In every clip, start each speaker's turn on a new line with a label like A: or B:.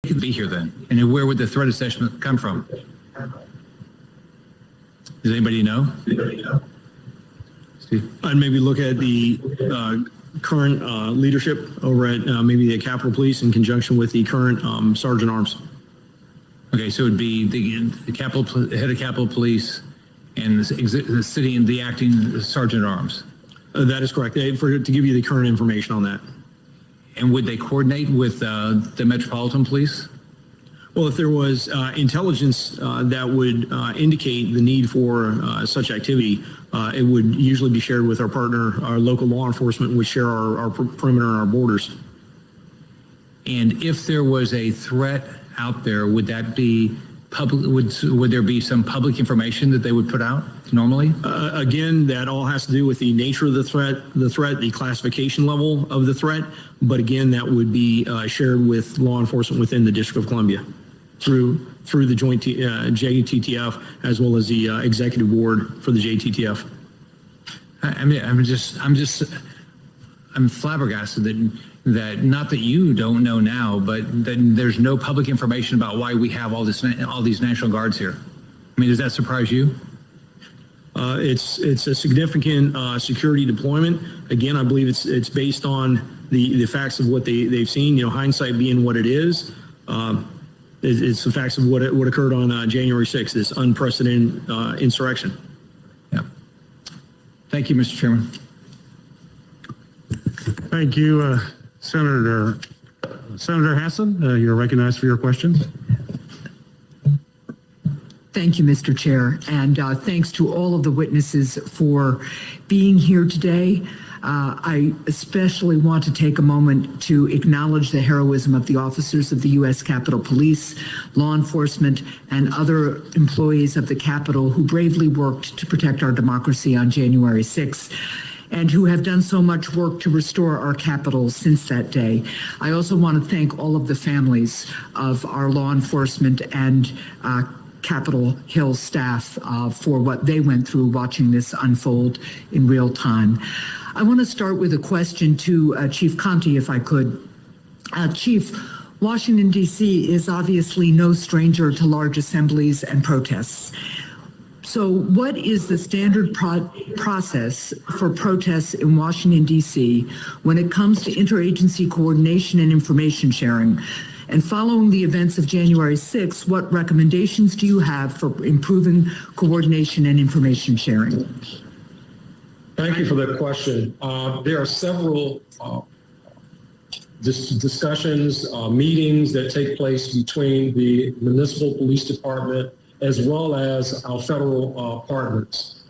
A: could be here then? And where would the threat assessment come from? Does anybody know? Steve?
B: I'd maybe look at the current leadership over at maybe the Capitol Police in conjunction with the current Sergeant Arms.
A: Okay, so it would be the head of Capitol Police and the city and the acting Sergeant at Arms.
B: That is correct. To give you the current information on that.
A: And would they coordinate with the Metropolitan Police?
B: Well, if there was intelligence that would indicate the need for such activity, it would usually be shared with our partner, our local law enforcement, which share our perimeter and our borders.
A: And if there was a threat out there, would that be public? Would there be some public information that they would put out normally?
B: Again, that all has to do with the nature of the threat, the classification level of the threat. But again, that would be shared with law enforcement within the District of Columbia through the joint JTTF as well as the executive board for the JTTF.
A: I'm flabbergasted that not that you don't know now, but that there's no public information about why we have all these National Guards here. I mean, does that surprise you?
B: It's a significant security deployment. Again, I believe it's based on the facts of what they've seen. You know, hindsight being what it is. It's the facts of what occurred on January 6th, this unprecedented insurrection.
A: Yeah. Thank you, Mr. Chairman.
C: Thank you, Senator Hassan. You're recognized for your questions.
D: Thank you, Mr. Chair, and thanks to all of the witnesses for being here today. I especially want to take a moment to acknowledge the heroism of the officers of the U.S. Capitol Police, law enforcement, and other employees of the Capitol who bravely worked to protect our democracy on January 6th. And who have done so much work to restore our Capitol since that day. I also want to thank all of the families of our law enforcement and Capitol Hill staff for what they went through watching this unfold in real time. I want to start with a question to Chief Contee, if I could. Chief, Washington, D.C. is obviously no stranger to large assemblies and protests. So what is the standard process for protests in Washington, D.C. when it comes to interagency coordination and information sharing? And following the events of January 6th, what recommendations do you have for improving coordination and information sharing?
E: Thank you for that question. There are several discussions, meetings that take place between the municipal police department as well as our federal partners.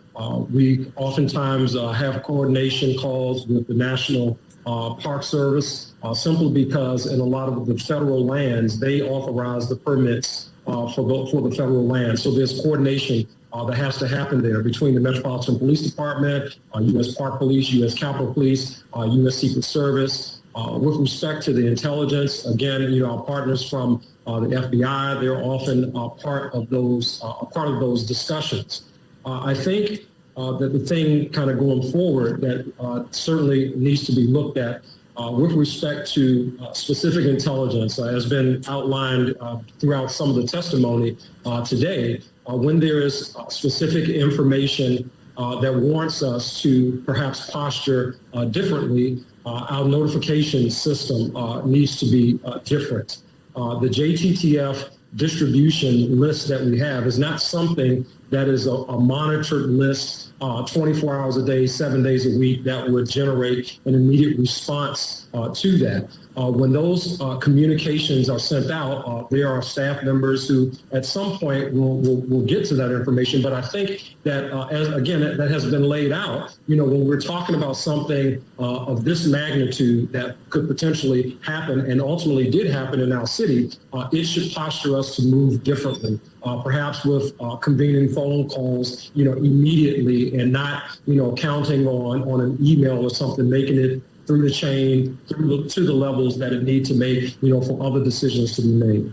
E: We oftentimes have coordination calls with the National Park Service, simply because in a lot of the federal lands, they authorize the permits for the federal land. So there's coordination that has to happen there between the Metropolitan Police Department, U.S. Park Police, U.S. Capitol Police, U.S. Secret Service. With respect to the intelligence, again, you know, our partners from the FBI, they're often part of those discussions. I think that the thing kind of going forward that certainly needs to be looked at with respect to specific intelligence has been outlined throughout some of the testimony today. When there is specific information that warrants us to perhaps posture differently, our notification system needs to be different. The JTTF distribution list that we have is not something that is a monitored list 24 hours a day, 7 days a week that would generate an immediate response to that. When those communications are sent out, there are staff members who at some point will get to that information. But I think that, that has been laid out, you know, when we're talking about something of this magnitude that could potentially happen and ultimately did happen in our city, it should posture us to move differently. Perhaps with convening phone calls, you know, immediately and not, you know, counting on an email or something, making it through the chain, to the levels that it needs to make, you know, for other decisions to be made.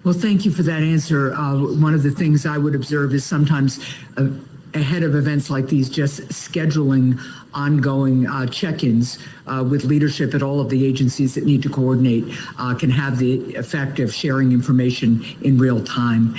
D: Well, thank you for that answer. One of the things I would observe is sometimes ahead of events like these, just scheduling ongoing check-ins with leadership at all of the agencies that need to coordinate can have the effect of sharing information in real time.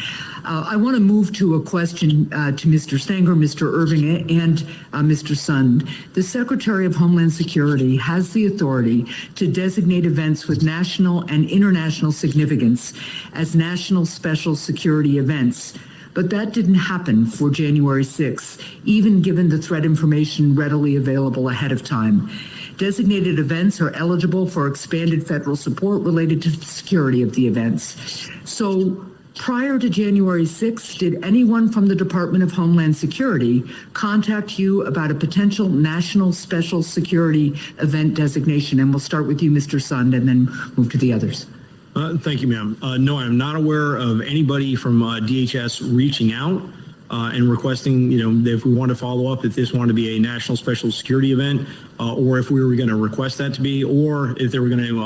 D: I want to move to a question to Mr. Stenger, Mr. Irving, and Mr. Sund. The Secretary of Homeland Security has the authority to designate events with national and international significance as national special security events. But that didn't happen for January 6th, even given the threat information readily available ahead of time. Designated events are eligible for expanded federal support related to the security of the events. So prior to January 6th, did anyone from the Department of Homeland Security contact you about a potential national special security event designation? And we'll start with you, Mr. Sund, and then move to the others.
B: Thank you, ma'am. No, I'm not aware of anybody from DHS reaching out and requesting, if we want to follow up, if this wanted to be a national special security event, or if we were going to request that to be, or if they were going to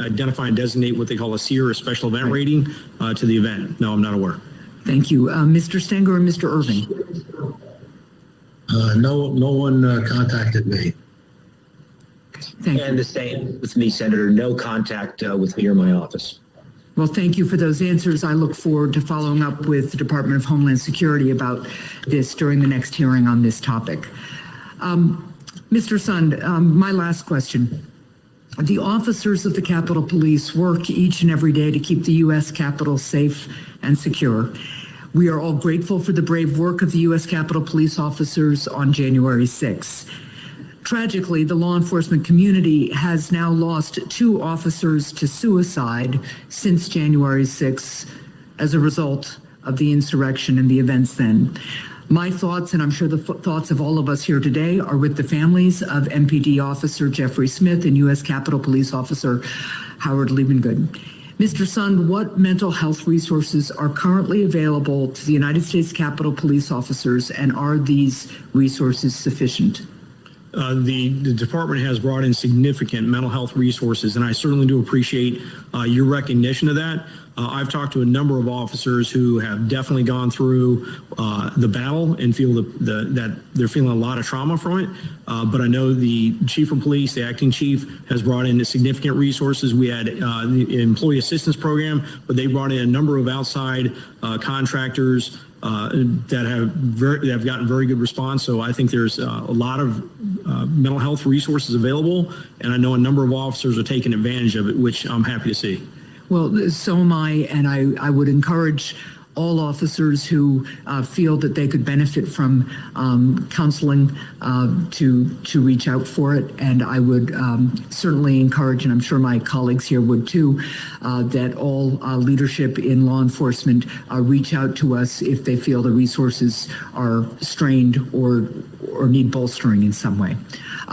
B: identify and designate what they call a SEER, a special event rating, to the event. No, I'm not aware.
D: Thank you. Mr. Stenger and Mr. Irving.
F: No one contacted me.
D: Thank you.
G: And the same with me, Senator. No contact with me or my office.
D: Well, thank you for those answers. I look forward to following up with the Department of Homeland Security about this during the next hearing on this topic. Mr. Sund, my last question. The officers of the Capitol Police work each and every day to keep the U.S. Capitol safe and secure. We are all grateful for the brave work of the U.S. Capitol Police officers on January 6th. Tragically, the law enforcement community has now lost 2 officers to suicide since January 6th as a result of the insurrection and the events then. My thoughts, and I'm sure the thoughts of all of us here today, are with the families of MPD Officer Jeffrey Smith and U.S. Capitol Police Officer Howard Liebengood. Mr. Sund, what mental health resources are currently available to the United States Capitol Police officers, and are these resources sufficient?
B: The department has brought in significant mental health resources, and I certainly do appreciate your recognition of that. I've talked to a number of officers who have definitely gone through the battle and feel that they're feeling a lot of trauma from it. But I know the chief of police, the acting chief, has brought in significant resources. We had the employee assistance program, but they brought in a number of outside contractors that have gotten very good response. So I think there's a lot of mental health resources available, and I know a number of officers are taking advantage of it, which I'm happy to see.
D: Well, so am I, and I would encourage all officers who feel that they could benefit from counseling to reach out for it. And I would certainly encourage, and I'm sure my colleagues here would too, that all leadership in law enforcement reach out to us if they feel the resources are strained or need bolstering in some way.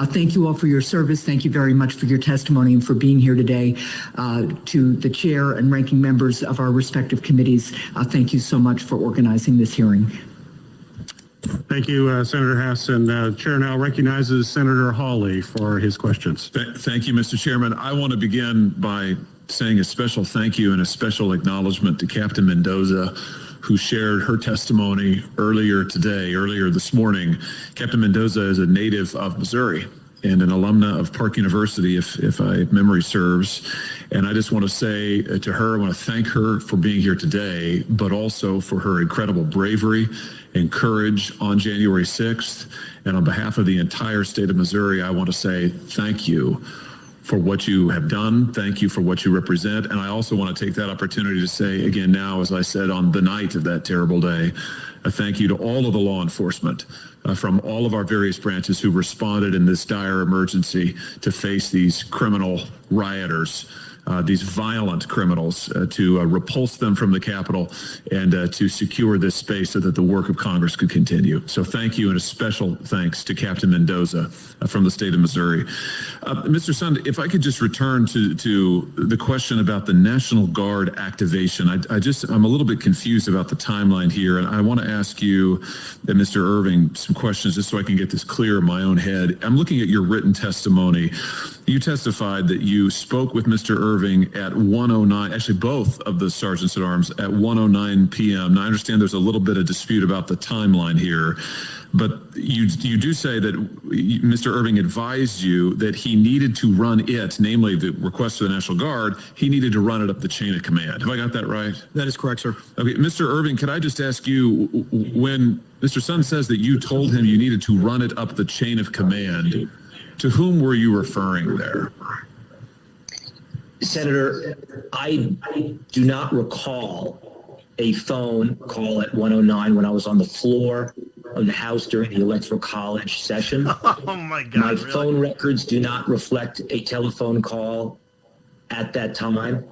D: Thank you all for your service. Thank you very much for your testimony and for being here today. To the chair and ranking members of our respective committees, thank you so much for organizing this hearing.
C: Thank you, Senator Hess. And Chair now recognizes Senator Hawley for his questions.
H: Thank you, Mr. Chairman. I want to begin by saying a special thank you and a special acknowledgement to Captain Mendoza, who shared her testimony earlier this morning. Captain Mendoza is a native of Missouri and an alumna of Park University, if memory serves. And I just want to say to her, I want to thank her for being here today, but also for her incredible bravery and courage on January 6th. And on behalf of the entire state of Missouri, I want to say thank you for what you have done. Thank you for what you represent. And I also want to take that opportunity to say again now, as I said on the night of that terrible day, a thank you to all of the law enforcement from all of our various branches who responded in this dire emergency to face these criminal rioters, these violent criminals, to repulse them from the Capitol and to secure this space so that the work of Congress could continue. So thank you, and a special thanks to Captain Mendoza from the state of Missouri. Mr. Sund, if I could just return to the question about the National Guard activation. I'm a little bit confused about the timeline here, and I want to ask you and Mr. Irving some questions just so I can get this clear in my own head. I'm looking at your written testimony. You testified that you spoke with Mr. Irving Irving at 1:09, actually both of the sergeants at arms at 1:09 p.m. Now I understand there's a little bit of dispute about the timeline here, but you do say that Mr. Irving advised you that he needed to run it, namely the request to the National Guard, he needed to run it up the chain of command. Have I got that right?
B: That is correct, sir.
H: Okay, Mr. Irving, could I just ask you, when Mr. Sun says that you told him you needed to run it up the chain of command, to whom were you referring there?
G: Senator, I do not recall a phone call at 1:09 when I was on the floor of the House during the Electoral College session.
I: Oh my God.
G: My
I: really?
G: phone records do not reflect a telephone call at that time.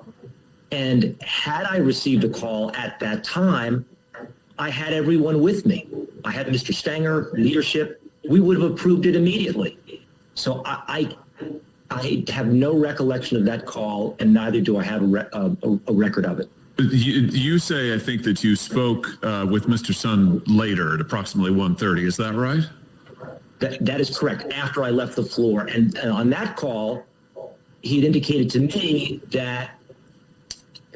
G: And had I received a call at that time, I had everyone with me. I had Mr. Stenger, leadership. We would have approved it immediately. So I have no recollection of that call, and neither do I have a record of it.
H: You say, I think, that you spoke with Mr. Sun later at approximately 1:30. Is that right?
G: That is correct. After I left the floor. And on that call, he had indicated to me that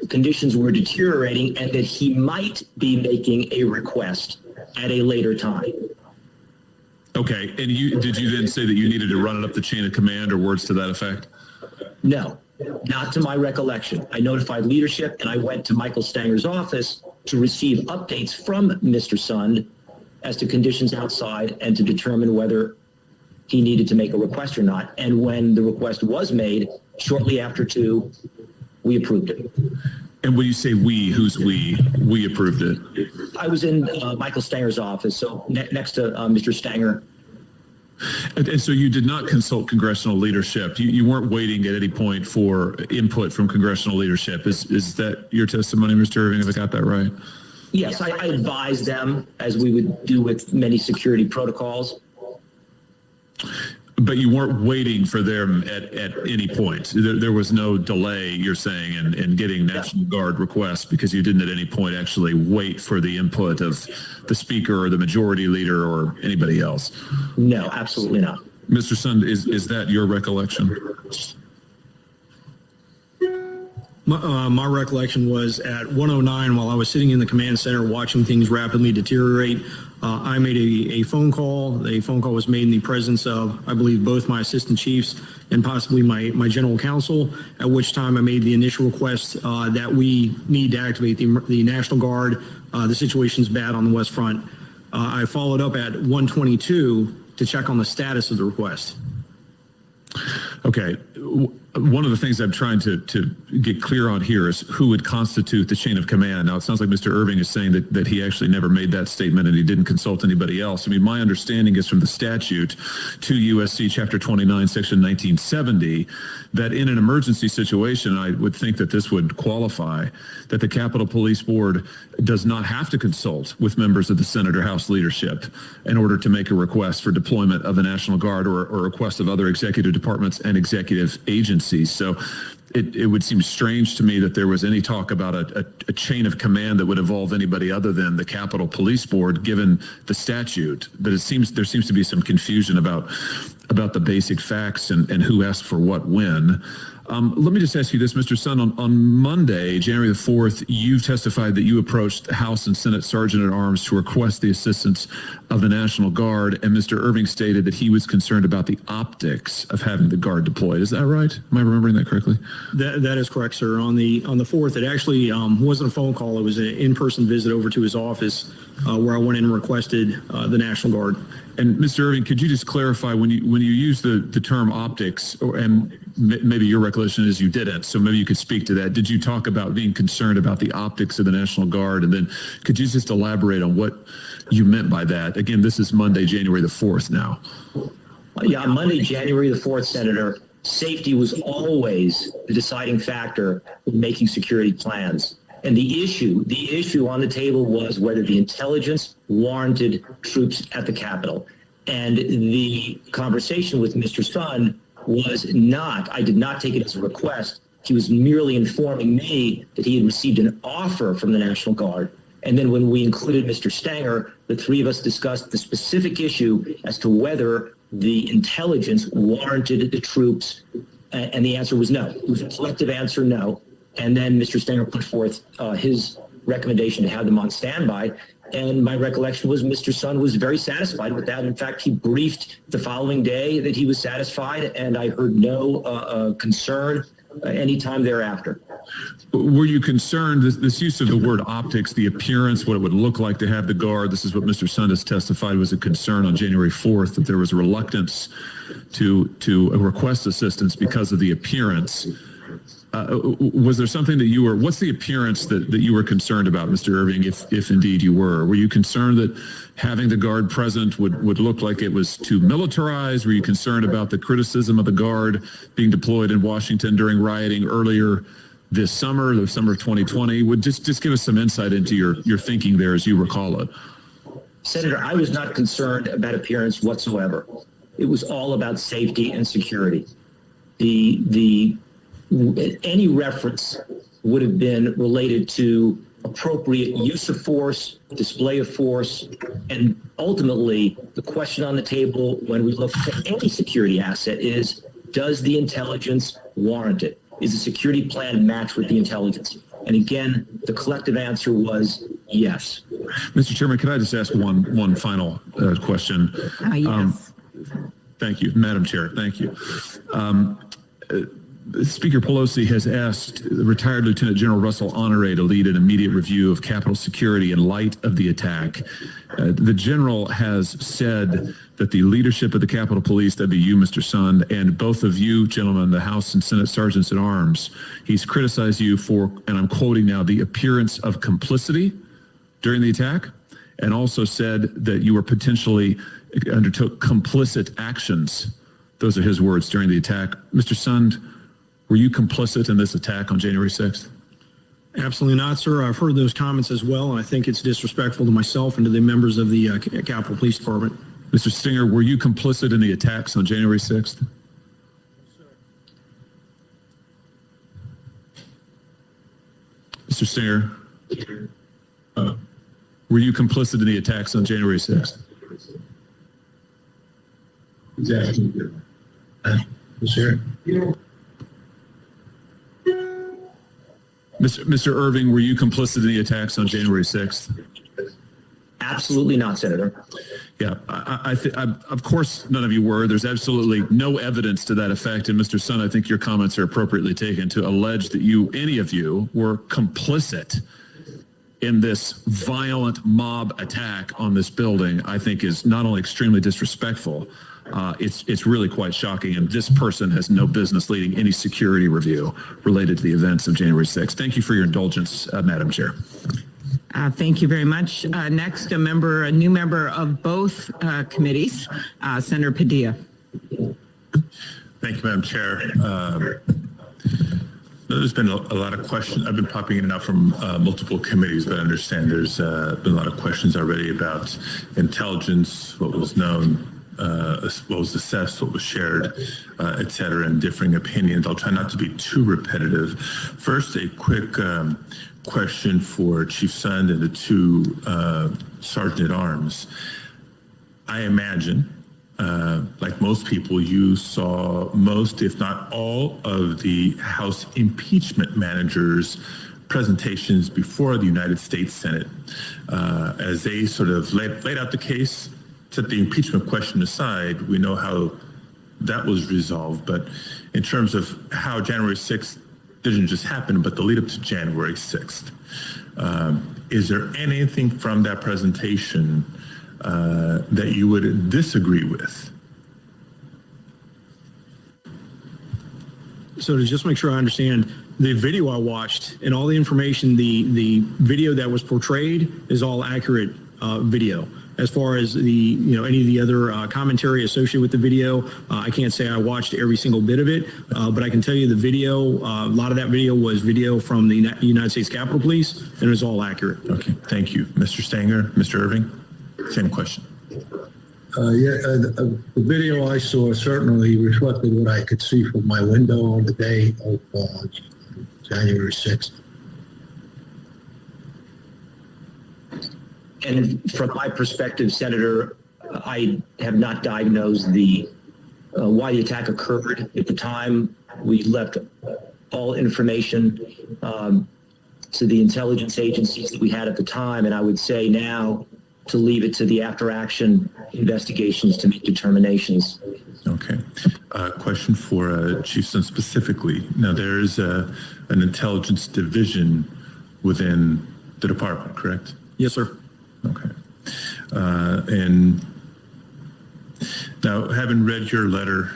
G: conditions were deteriorating and that he might be making a request at a later time.
H: Okay. And did you then say that you needed to run it up the chain of command, or words to that effect?
G: No, not to my recollection. I notified leadership and I went to Michael Stanger's office to receive updates from Mr. Sund as to conditions outside and to determine whether he needed to make a request or not. And when the request was made, shortly after 2, we approved it.
H: And when you say we, who's we? We approved it.
G: I was in Michael Stanger's office, so next to Mr. Stenger.
H: And so you did not consult congressional leadership. You weren't waiting at any point for input from congressional leadership. Is that your testimony, Mr. Irving? Have I got that right?
G: Yes, I advised them, as we would do with many security protocols.
H: But you weren't waiting for them at any point. There was no delay, you're saying, in getting National Guard requests, because you didn't at any point actually wait for the input of the Speaker or the Majority Leader or anybody else.
G: No, absolutely not.
H: Mr. Sund, is that your recollection?
B: My recollection was at 1:09, while I was sitting in the command center watching things rapidly deteriorate, I made a phone call. The phone call was made in the presence of, I believe, both my assistant chiefs and possibly my general counsel, at which time I made the initial request that we need to activate the National Guard. The situation's bad on the West Front. I followed up at 1:22 to check on the status of the request.
H: Okay. One of the things I'm trying to get clear on here is who would constitute the chain of command. Now, it sounds like Mr. Irving is saying that he actually never made that statement and he didn't consult anybody else. I mean, my understanding is from the statute, 2 U.S.C. Chapter 29, Section 1970, that in an emergency situation, I would think that this would qualify, that the Capitol Police Board does not have to consult with members of the Senate or House leadership in order to make a request for deployment of the National Guard or a request of other executive departments and executive agencies. So it would seem strange to me that there was any talk about a chain of command that would involve anybody other than the Capitol Police Board, given the statute. But there seems to be some confusion about the basic facts and who asked for what when. Let me just ask you this, Mr. Sun. On Monday, January the 4th, you testified that you approached the House and Senate Sergeant at Arms to request the assistance of the National Guard, and Mr. Irving stated that he was concerned about the optics of having the Guard deployed. Is that right? Am I remembering that correctly?
B: That is correct, sir. On the 4th, it actually wasn't a phone call. It was an in-person visit over to his office where I went in and requested the National Guard.
H: And Mr. Irving, could you just clarify when you use the term optics, and maybe your recollection is you didn't, so maybe you could speak to that. Did you talk about being concerned about the optics of the National Guard? And then could you just elaborate on what you meant by that? Again, this is Monday, January the 4th now.
G: Yeah, Monday, January the 4th, Senator, safety was always the deciding factor in making security plans. And the issue on the table was whether the intelligence warranted troops at the Capitol. And the conversation with Mr. Sun was not, I did not take it as a request. He was merely informing me that he had received an offer from the National Guard. And then when we included Mr. Stenger, the three of us discussed the specific issue as to whether the intelligence warranted the troops And the answer was no. It was a collective answer, no. And then Mr. Stenger put forth his recommendation to have them on standby. And my recollection was Mr. Sun was very satisfied with that. In fact, he briefed the following day that he was satisfied, and I heard no concern anytime thereafter.
H: Were you concerned, this use of the word optics, the appearance, what it would look like to have the guard, this is what Mr. Sun has testified was a concern on January 4th, that there was a reluctance to request assistance because of the appearance. Was there something that you were, what's the appearance that you were concerned about, Mr. Irving, if indeed you were? Were you concerned that having the guard present would look like it was too militarized? Were you concerned about the criticism of the guard being deployed in Washington during rioting earlier this summer, the summer of 2020? Would just give us some insight into your thinking there as you recall it.
G: Senator, I was not concerned about appearance whatsoever. It was all about safety and security. Any reference would have been related to appropriate use of force, display of force, and ultimately the question on the table when we look to any security asset is, does the intelligence warrant it? Is the security plan match with the intelligence? And again, the collective answer was yes.
H: Mr. Chairman, could I just ask one final question?
D: Yes.
H: Thank you, Madam Chair. Thank you. Speaker Pelosi has asked retired Lieutenant General Russell Honore to lead an immediate review of Capitol security in light of the attack. The general has said that the leadership of the Capitol Police, that'd be you, Mr. Sund, and both of you, gentlemen, the House and Senate Sergeants at Arms, he's criticized you for, and I'm quoting now, the appearance of complicity during the attack, and also said that you were potentially undertook complicit actions. Those are his words during the attack. Mr. Sund, were you complicit in this attack on January 6th?
B: Absolutely not, sir. I've heard those comments as well, and I think it's disrespectful to myself and to the members of the Capitol Police Department.
H: Mr. Stenger, were you complicit in the attacks on January 6th? Mr. Stenger, were you complicit in the attacks on January 6th?
F: Exactly. Sir.
H: Mr. Irving, were you complicit in the attacks on January 6th?
G: Absolutely not, Senator.
H: Yeah, of course none of you were. There's absolutely no evidence to that effect. And Mr. Sun, I think your comments are appropriately taken to allege that any of you, were complicit in this violent mob attack on this building, I think is not only extremely disrespectful, it's really quite shocking. And this person has no business leading any security review related to the events of January 6th. Thank you for your indulgence, Madam Chair.
I: Thank you very much. Next, a new member of both committees, Senator Padilla.
J: Thank you, Madam Chair. There's been a lot of questions. I've been popping in and out from multiple committees, but I understand there's been a lot of questions already about intelligence, what was known, what was assessed, what was shared, et cetera, and differing opinions. I'll try not to be too repetitive. First, a quick question for Chief Sund and the two Sergeant at Arms. I imagine, like most people, you saw most, if not all, of the House impeachment managers' presentations before the United States Senate as they sort of laid out the case. Set the impeachment question aside, we know how that was resolved, but in terms of how January 6th didn't just happen, but the lead up to January 6th, is there anything from that presentation that you would disagree with?
B: So to just make sure I understand, the video I watched and all the information, the video that was portrayed is all accurate video. As far as any of the other commentary associated with the video, I can't say I watched every single bit of it, but I can tell you the video, a lot of that video was video from the United States Capitol Police, and it was all accurate.
J: Okay, thank you. Mr. Stenger, Mr. Irving, same question.
F: The video I saw certainly reflected what I could see from my window on the day of January 6th.
G: And from my perspective, Senator, I have not diagnosed why the attack occurred at the time. We left all information to the intelligence agencies that we had at the time, and I would say now to leave it to the after-action investigations to make determinations.
J: Okay. Question for Chief Son specifically. Now, there is an intelligence division within the department, correct?
B: Yes, sir.
J: Okay. And now, having read your letter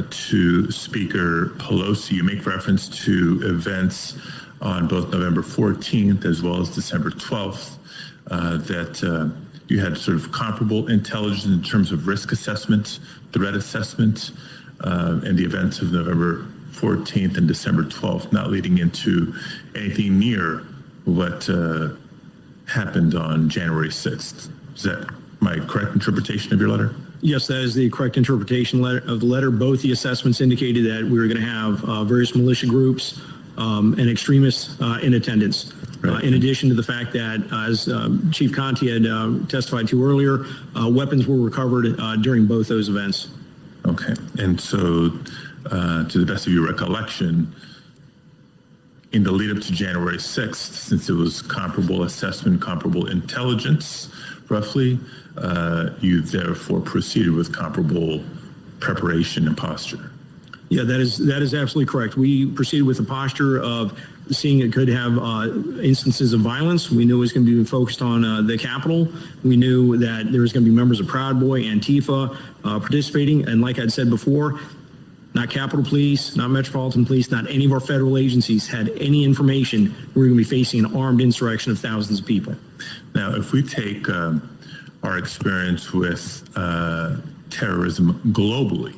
J: to Speaker Pelosi, you make reference to events on both November 14th as well as December 12th that you had sort of comparable intelligence in terms of risk assessment, threat assessment, and the events of November 14th and December 12th, not leading into anything near what happened on January 6th. Is that my correct interpretation of your letter?
B: Yes, that is the correct interpretation of the letter. Both the assessments indicated that we were going to have various militia groups and extremists in attendance.
J: Right.
B: In addition to the fact that, as Chief Contee had testified to earlier, weapons were recovered during both those events.
J: Okay. And so, to the best of your recollection, in the lead up to January 6th, since it was comparable assessment, comparable intelligence, roughly, you therefore proceeded with comparable preparation and posture.
B: Yeah, that is absolutely correct. We proceeded with a posture of seeing it could have instances of violence. We knew it was going to be focused on the Capitol. We knew that there was going to be members of Proud Boy, Antifa participating. And like I'd said before, not Capitol Police, not Metropolitan Police, not any of our federal agencies had any information we were going to be facing an armed insurrection of thousands of people.
J: Now, if we take our experience with terrorism globally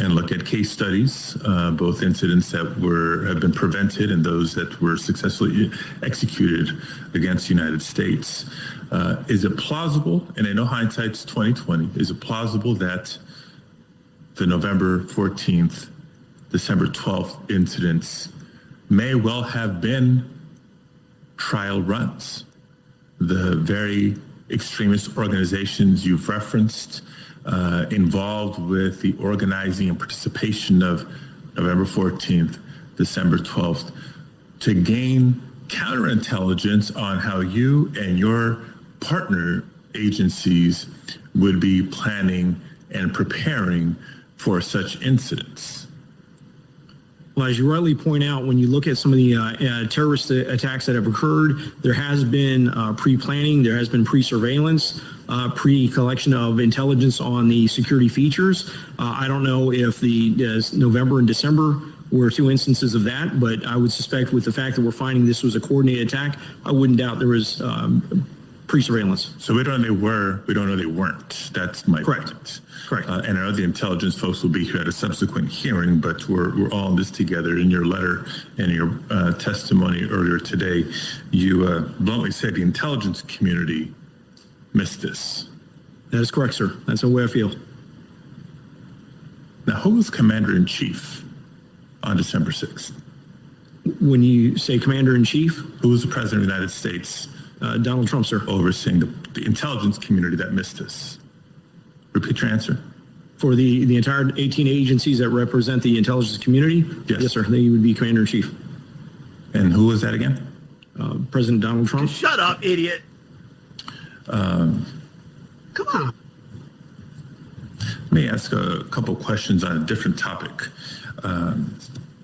J: and look at case studies, both incidents that have been prevented and those that were successfully executed against the United States, is it plausible, and I know hindsight's 2020, is it plausible that the November 14th, December 12th incidents may well have been trial runs? The very extremist organizations you've referenced involved with the organizing and participation of November 14th, December 12th, to gain counterintelligence on how you and your partner agencies would be planning and preparing for such incidents.
B: Well, as you rightly point out, when you look at some of the terrorist attacks that have occurred, there has been pre-planning, there has been pre-surveillance, pre-collection of intelligence on the security features. I don't know if the November and December were two instances of that, but I would suspect with the fact that we're finding this was a coordinated attack, I wouldn't doubt there was pre-surveillance.
J: So we don't know they were, we don't know they weren't. That's my point.
B: Correct.
J: And I know the intelligence folks will be here at a subsequent hearing, but we're all in this together. In your letter and your testimony earlier today, you bluntly said the intelligence community missed this.
B: That is correct, sir. That's the way I feel.
J: Now, who was commander-in-chief on December 6th?
B: When you say commander-in-chief?
J: Who was the president of the United States?
B: Donald Trump, sir.
J: Overseeing the intelligence community that missed this. Repeat your answer.
B: For the entire 18 agencies that represent the intelligence community?
J: Yes,
B: sir. They would be commander-in-chief.
J: And who was that again?
B: President Donald Trump.
K: Shut up, idiot. Come on.
J: Let me ask a couple questions on a different topic. I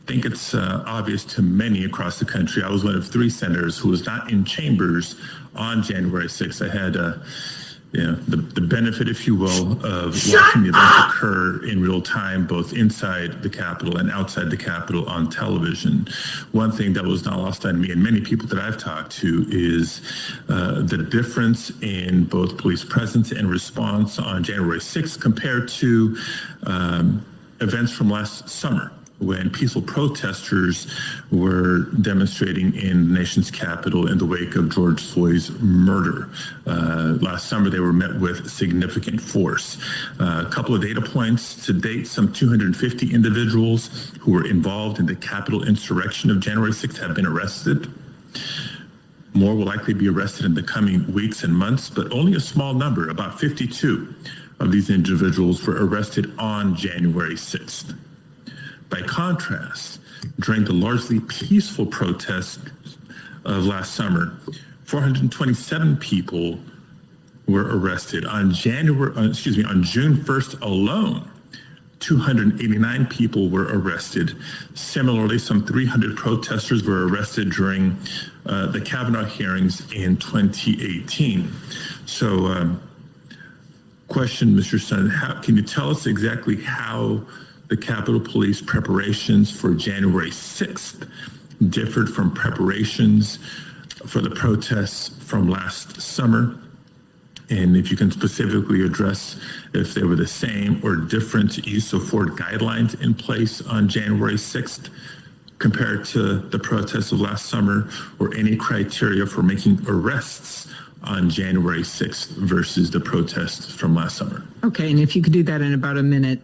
J: think it's obvious to many across the country. I was one of 3 senators who was not in chambers on January 6th. I had the benefit, if you will, of watching the events occur in real time, both inside the Capitol and outside the Capitol on television. One thing that was not lost on me and many people that I've talked to is the difference in both police presence and response on January 6th compared to events from last summer, when peaceful protesters were demonstrating in the nation's capital in the wake of George Floyd's murder. Last summer, they were met with significant force. A couple of data points. To date, some 250 individuals who were involved in the Capitol insurrection of January 6th have been arrested. More will likely be arrested in the coming weeks and months, but only a small number, about 52 of these individuals, were arrested on January 6th. By contrast, during the largely peaceful protests of last summer, 427 people were arrested. On June 1st alone, 289 people were arrested. Similarly, some 300 protesters were arrested during the Kavanaugh hearings in 2018. So, question, Mr. Sun, can you tell us exactly how the Capitol Police preparations for January 6th differed from preparations for the protests from last summer? And if you can specifically address if they were the same or different use of force guidelines in place on January 6th compared to the protests of last summer, or any criteria for making arrests on January 6th versus the protests from last summer.
I: Okay, and if you could do that in about a minute.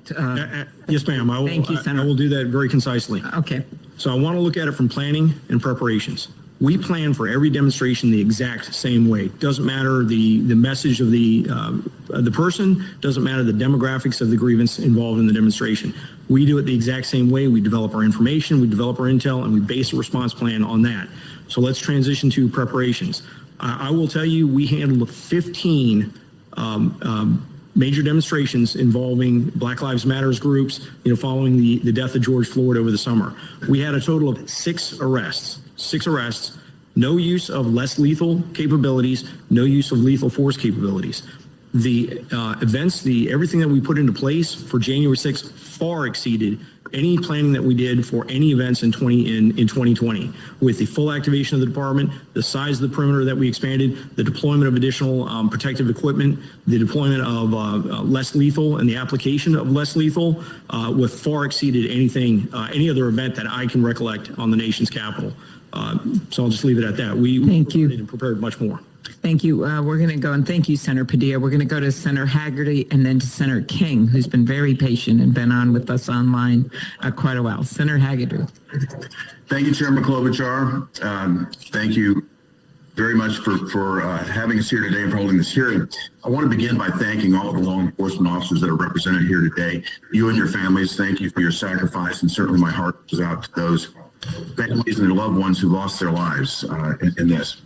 B: Yes, ma'am.
I: Thank you, Senator.
B: I will do that very concisely.
I: Okay.
B: So I want to look at it from planning and preparations. We plan for every demonstration the exact same way. Doesn't matter the message of the person, doesn't matter the demographics of the grievance involved in the demonstration. We do it the exact same way. We develop our information, we develop our intel, and we base a response plan on that. So let's transition to preparations. I will tell you, we handled 15 major demonstrations involving Black Lives Matters groups, following the death of George Floyd over the summer. We had a total of 6 arrests, no use of less lethal capabilities, no use of lethal force capabilities. The events, everything that we put into place for January 6th far exceeded any planning that we did for any events in 2020, with the full activation of the department, the size of the perimeter that we expanded, the deployment of additional protective equipment, the deployment of less lethal and the application of less lethal, with far exceeded any other event that I can recollect on the nation's capital. So I'll just leave it at that.
I: Thank you.
B: And prepared much more.
I: Thank you. We're going to go, and thank you, Senator Padilla. We're going to go to Senator Haggerty and then to Senator King, who's been very patient and been on with us online quite a while. Senator Haggerty.
L: Thank you, Chairman Klobuchar. Thank you very much for having us here today and for holding this hearing. I want to begin by thanking all of the law enforcement officers that are represented here today. You and your families, thank you for your sacrifice, and certainly my heart goes out to those families and their loved ones who lost their lives in this.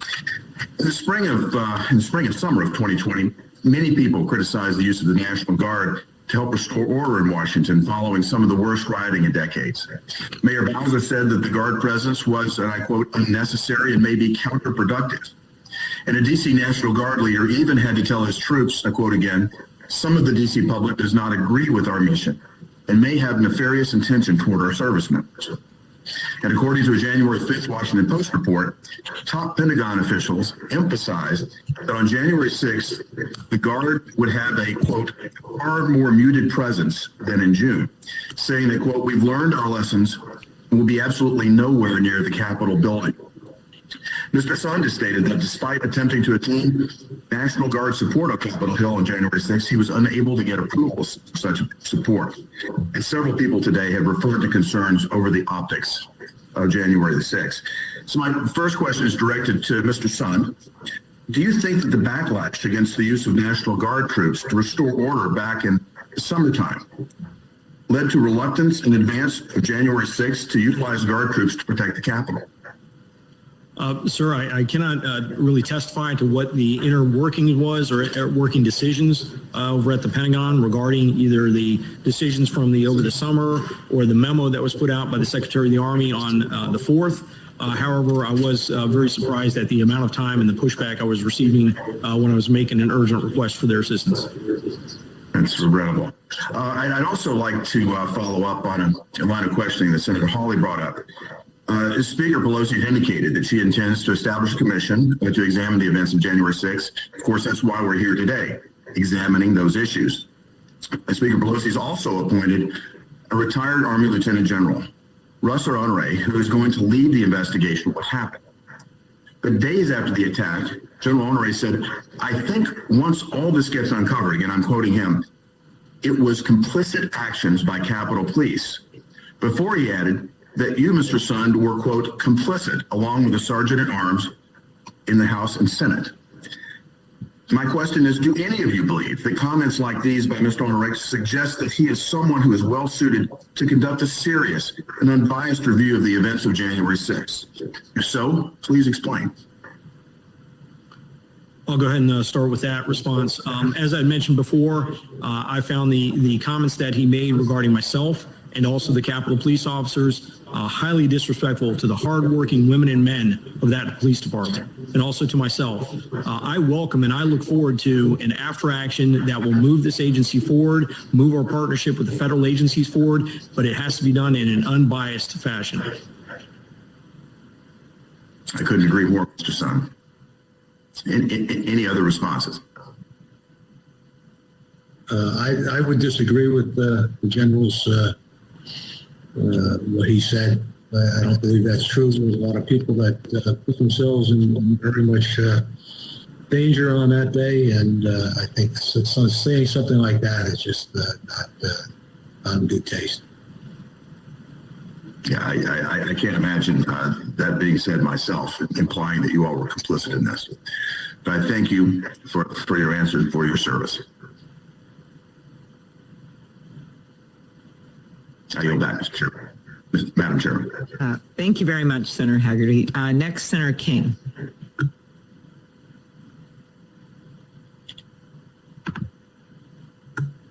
L: In the spring and summer of 2020, many people criticized the use of the National Guard to help restore order in Washington following some of the worst rioting in decades. Mayor Bowser said that the Guard presence was, and I quote, unnecessary and maybe counterproductive. And a DC National Guard leader even had to tell his troops, I quote again, some of the DC public does not agree with our mission and may have nefarious intention toward our service members. And according to a January 5th Washington Post report, top Pentagon officials emphasized that on January 6th, the Guard would have a, quote, far more muted presence than in June, saying that, quote, we've learned our lessons and will be absolutely nowhere near the Capitol building. Mr. Sanders stated that despite attempting to attain National Guard support on Capitol Hill on January 6th, he was unable to get approval for such support. And several people today have referred to concerns over the optics of January the 6th. So my first question is directed to Mr. Sun. Do you think that the backlash against the use of National Guard troops to restore order back in the summertime led to reluctance in advance of January 6th to utilize Guard troops to protect the Capitol?
B: Sir, I cannot really testify to what the inner working was or working decisions over at the Pentagon regarding either the decisions from over the summer or the memo that was put out by the Secretary of the Army on the 4th. However, I was very surprised at the amount of time and the pushback I was receiving when I was making an urgent request for their assistance.
L: That's regrettable. I'd also like to follow up on a line of questioning that Senator Hawley brought up. Speaker Pelosi indicated that she intends to establish a commission to examine the events of January 6th. Of course, that's why we're here today, examining those issues. Speaker Pelosi has also appointed a retired Army Lieutenant General, Russ Honore, who is going to lead the investigation of what happened. But days after the attack, General Honore said, I think once all this gets uncovered, and I'm quoting him, it was complicit actions by Capitol Police. Before he added, that you, Mr. Sund, were, quote, complicit along with the Sergeant at Arms in the House and Senate. My question is, do any of you believe that comments like these by Mr. Ulrich suggest that he is someone who is well suited to conduct a serious and unbiased review of the events of January 6th? If so, please explain.
B: I'll go ahead and start with that response. As I mentioned before, I found the comments that he made regarding myself and also the Capitol police officers highly disrespectful to the hardworking women and men of that police department, and also to myself. I welcome and I look forward to an after action that will move this agency forward, move our partnership with the federal agencies forward, but it has to be done in an unbiased fashion.
L: I couldn't agree more, Mr. Sun. Any other responses?
F: I would disagree with the general's what he said. I don't believe that's true. There's a lot of people that put themselves in very much danger on that day, and I think saying something like that is just not in good taste.
L: Yeah, I can't imagine that being said myself, implying that you all were complicit in this. But I thank you for your answer and for your service. I yield back, Mr. Chair. Madam Chairman.
I: Thank you very much, Senator Haggerty. Next, Senator King.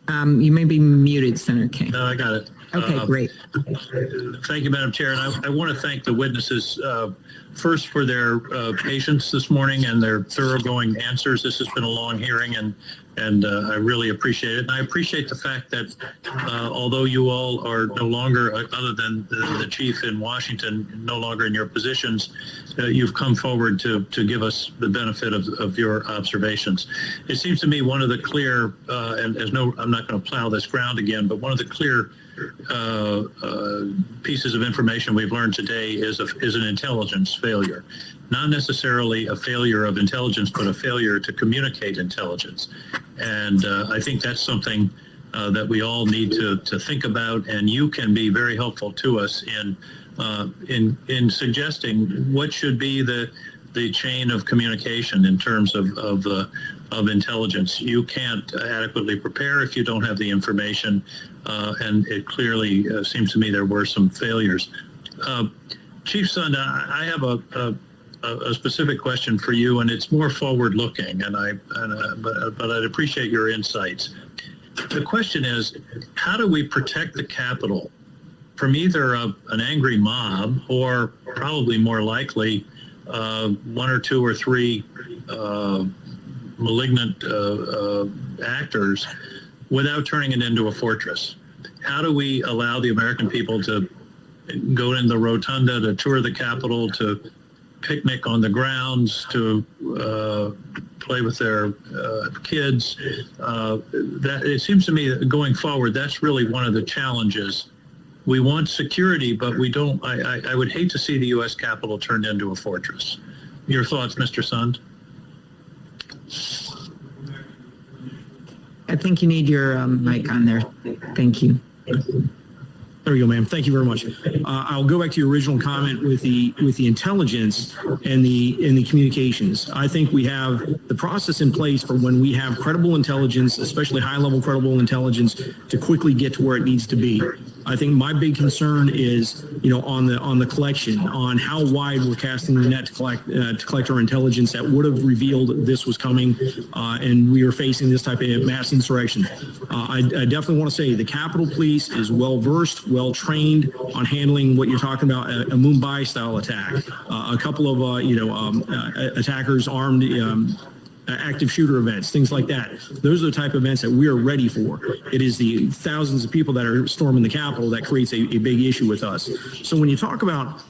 I: You may be muted, Senator King.
M: No, I got it.
I: Okay, great.
M: Thank you, Madam Chair. And I want to thank the witnesses first for their patience this morning and their thoroughgoing answers. This has been a long hearing, and I really appreciate it. And I appreciate the fact that although you all are no longer, other than the chief in Washington, no longer in your positions, you've come forward to give us the benefit of your observations. It seems to me one of the clear, and I'm not going to plow this ground again, but one of the clear pieces of information we've learned today is an intelligence failure. Not necessarily a failure of intelligence, but a failure to communicate intelligence. And I think that's something that we all need to think about, and you can be very helpful to us in suggesting what should be the chain of communication in terms of intelligence. You can't adequately prepare if you don't have the information, and it clearly seems to me there were some failures. Chief Sund, I have a specific question for you, and it's more forward-looking, but I'd appreciate your insights. The question is, how do we protect the Capitol from either an angry mob or, probably more likely, one or two or three malignant actors without turning it into a fortress? How do we allow the American people to go in the rotunda, to tour the Capitol, to picnic on the grounds, to play with their kids? That it seems to me that going forward, that's really one of the challenges. We want security, but we don't. I would hate to see the U.S. Capitol turned into a fortress. Your thoughts, Mr. Sund?
I: I think you need your mic on there. Thank you.
B: There we go, ma'am. Thank you very much. I'll go back to your original comment with the intelligence and the communications. I think we have the process in place for when we have credible intelligence, especially high-level credible intelligence, to quickly get to where it needs to be. I think my big concern is, on the collection, on how wide we're casting the net to collect our intelligence that would have revealed this was coming, and we are facing this type of mass insurrection. I definitely want to say the Capitol Police is well-versed, well-trained on handling what you're talking about, a Mumbai-style attack. A couple of, attackers armed active shooter events, things like that. Those are the type of events that we are ready for. It is the thousands of people that are storming the Capitol that creates a big issue with us. So when you talk about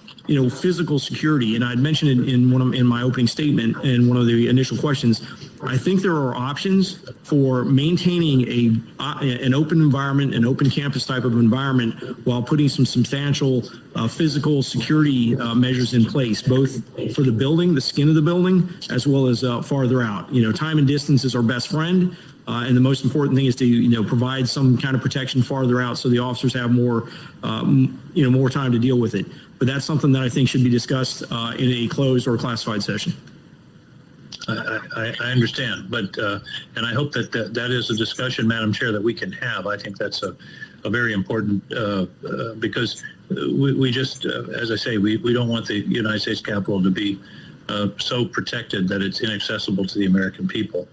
B: physical security, and I'd mentioned in my opening statement in one of the initial questions, I think there are options for maintaining an open environment, an open campus type of environment, while putting some substantial physical security measures in place, both for the building, the skin of the building, as well as farther out. Time and distance is our best friend. And the most important thing is to, provide some kind of protection farther out so the officers have more time to deal with it. But that's something that I think should be discussed in a closed or classified session.
M: I understand, but and I hope that is a discussion, Madam Chair, that we can have. I think that's a very important because we just, as I say, we don't want the United States Capitol to be so protected that it's inaccessible to the American people.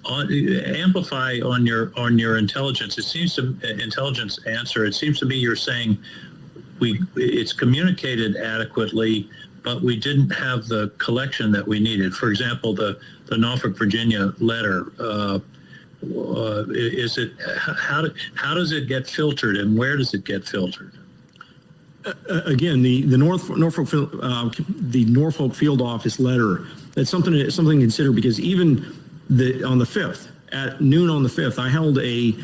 M: Amplify on your intelligence. It seems to intelligence answer. It seems to me you're saying it's communicated adequately, but we didn't have the collection that we needed. For example, the Norfolk, Virginia letter. Is it how does it get filtered, and where does it get filtered?
B: Again, the Norfolk Field Office letter. That's something to consider, because even on the 5th, at noon on the 5th, I held a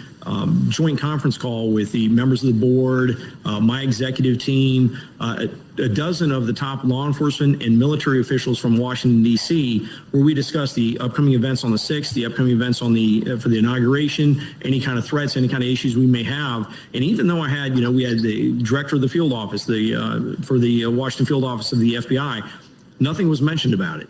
B: joint conference call with the members of the board, my executive team, a dozen of the top law enforcement and military officials from Washington, D.C., where we discussed the upcoming events on the 6th, the upcoming events for the inauguration, any kind of threats, any kind of issues we may have. And even though we had the director of the field office, for the Washington field office of the FBI, nothing was mentioned about it.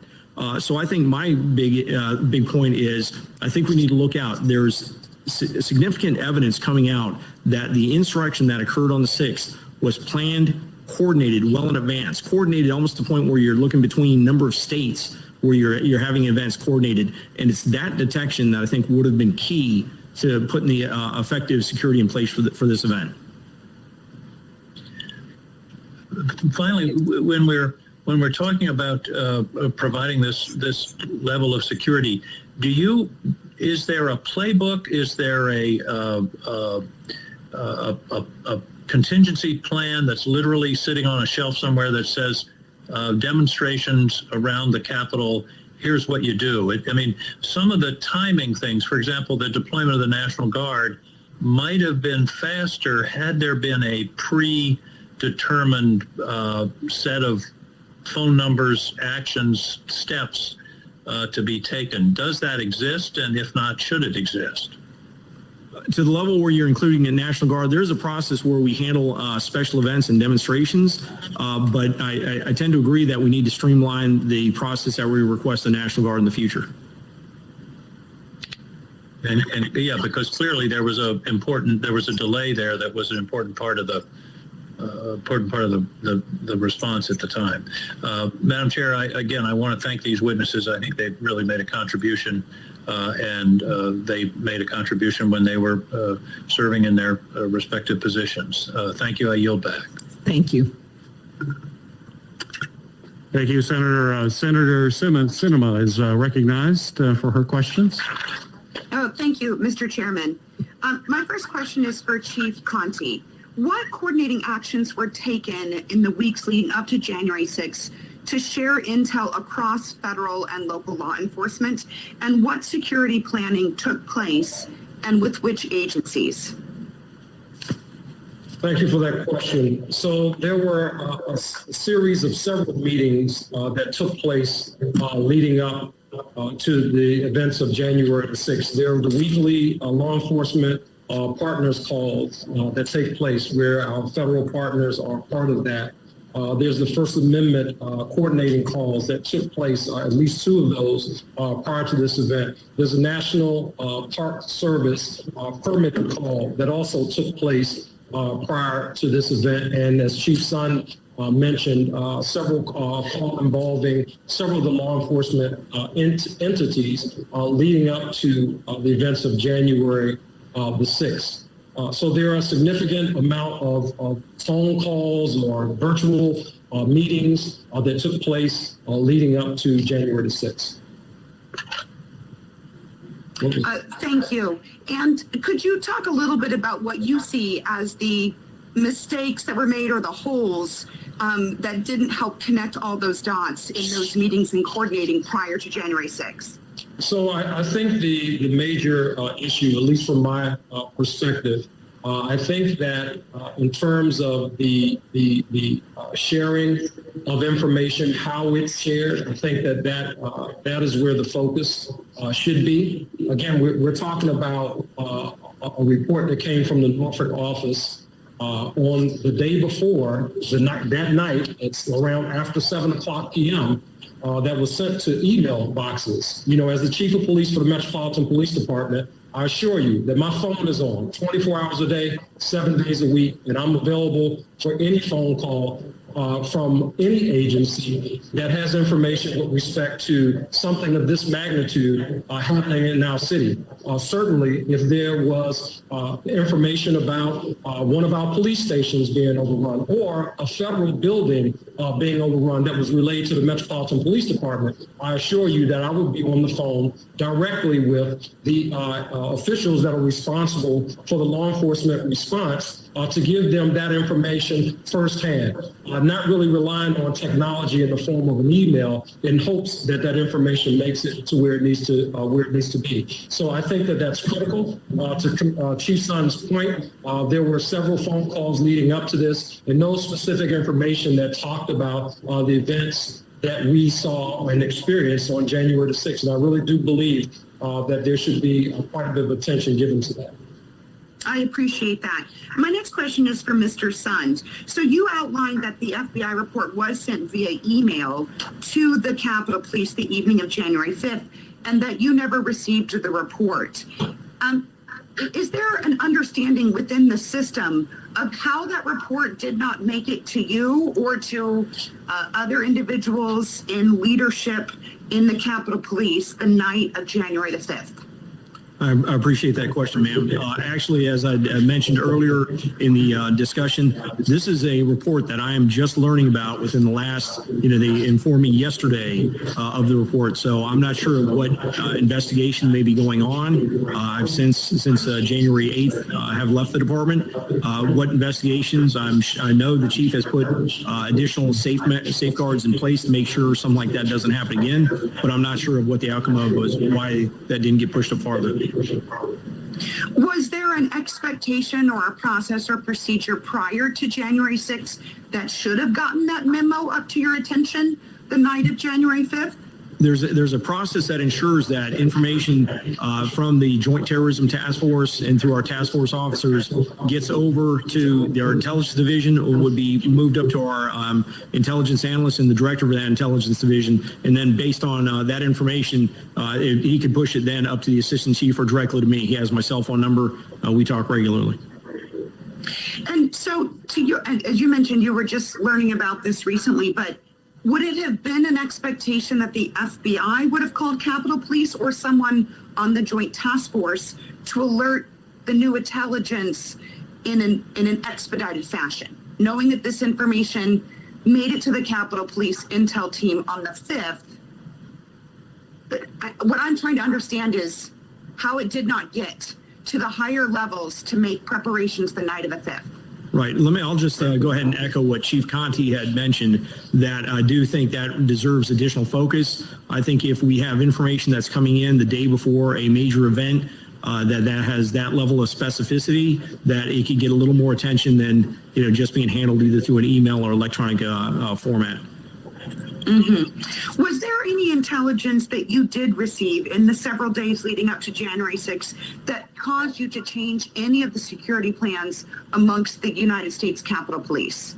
B: So I think my big point is, I think we need to look out. There's significant evidence coming out that the insurrection that occurred on the 6th was planned, coordinated well in advance, coordinated almost to the point where you're looking between number of states where you're having events coordinated. And it's that detection that I think would have been key to putting the effective security in place for this event.
M: Finally, when we're talking about providing this level of security, is there a playbook? Is there a contingency plan that's literally sitting on a shelf somewhere that says demonstrations around the Capitol, here's what you do? I mean, some of the timing things, for example, the deployment of the National Guard might have been faster had there been a predetermined set of phone numbers, actions, steps to be taken. Does that exist? And if not, should it exist?
B: To the level where you're including the National Guard, there's a process where we handle special events and demonstrations, but I tend to agree that we need to streamline the process that we request the National Guard in the future.
M: And yeah, because clearly there was a delay there that was an important part of the response at the time. Madam Chair, I want to thank these witnesses. I think they've really made a contribution, and they made a contribution when they were serving in their respective positions. Thank you. I yield back.
I: Thank you.
C: Thank you, Senator. Senator Sinema is recognized for her questions.
N: Oh, thank you, Mr. Chairman. My first question is for Chief Contee. What coordinating actions were taken in the weeks leading up to January 6th to share intel across federal and local law enforcement? And what security planning took place, and with which agencies?
E: Thank you for that question. So there were a series of several meetings that took place leading up to the events of January the 6th. There were the weekly law enforcement partners calls that take place where our federal partners are part of that. There's the First Amendment coordinating calls that took place, at least two of those, prior to this event. There's a National Park Service permitting call that also took place prior to this event. And as Chief Sun mentioned, several calls involving several of the law enforcement entities leading up to the events of January the 6th. So there are a significant amount of phone calls or virtual meetings that took place leading up to January the 6th.
N: Thank you. And could you talk a little bit about what you see as the mistakes that were made or the holes that didn't help connect all those dots in those meetings and coordinating prior to January 6th?
E: So I think the major issue, at least from my perspective, I think that in terms of the sharing of information, how it's shared, I think that is where the focus should be. Again, we're talking about a report that came from the Norfolk office on the day before, that night, it's around after 7:00 p.m., that was sent to email boxes. You know, as the chief of police for the Metropolitan Police Department, I assure you that my phone is on 24 hours a day, 7 days a week, and I'm available for any phone call from any agency that has information with respect to something of this magnitude happening in our city. Certainly, if there was information about one of our police stations being overrun or a federal building being overrun that was relayed to the Metropolitan Police Department, I assure you that I would be on the phone directly with the officials that are responsible for the law enforcement response to give them that information firsthand. I'm not really relying on technology in the form of an email in hopes that that information makes it to where it needs to be. So I think that that's critical. To Chief Sun's point, there were several phone calls leading up to this, and no specific information that talked about the events that we saw and experienced on January the 6th. And I really do believe that there should be quite a bit of attention given to that.
N: I appreciate that. My next question is for Mr. Sund. So you outlined that the FBI report was sent via email to the Capitol Police the evening of January 5th, and that you never received the report. Is there an understanding within the system of how that report did not make it to you or to other individuals in leadership in the Capitol Police the night of January the 5th?
B: I appreciate that question, ma'am. Actually, as I mentioned earlier in the discussion, this is a report that I am just learning about within the last, they informed me yesterday of the report. So I'm not sure what investigation may be going on. I've since January 8th have left the department. What investigations? I know the chief has put additional safeguards in place to make sure something like that doesn't happen again, but I'm not sure of what the outcome of was, why that didn't get pushed up farther.
N: Was there an expectation or a process or procedure prior to January 6th that should have gotten that memo up to your attention the night of January 5th?
B: There's a process that ensures that information from the Joint Terrorism Task Force and through our task force officers gets over to our intelligence division, or would be moved up to our intelligence analyst and the director of that intelligence division. And then based on that information, he could push it then up to the assistant chief or directly to me. He has my cell phone number. We talk regularly.
N: And so as you mentioned, you were just learning about this recently, but would it have been an expectation that the FBI would have called Capitol Police or someone on the Joint Task Force to alert the new intelligence in an expedited fashion, knowing that this information made it to the Capitol Police intel team on the 5th? But what I'm trying to understand is how it did not get to the higher levels to make preparations the night of the 5th.
B: Right. I'll just go ahead and echo what Chief Contee had mentioned, that I do think that deserves additional focus. I think if we have information that's coming in the day before a major event that has that level of specificity, that it could get a little more attention than just being handled either through an email or electronic format.
N: Mm-hmm. Was there any intelligence that you did receive in the several days leading up to January 6th that caused you to change any of the security plans amongst the United States Capitol Police?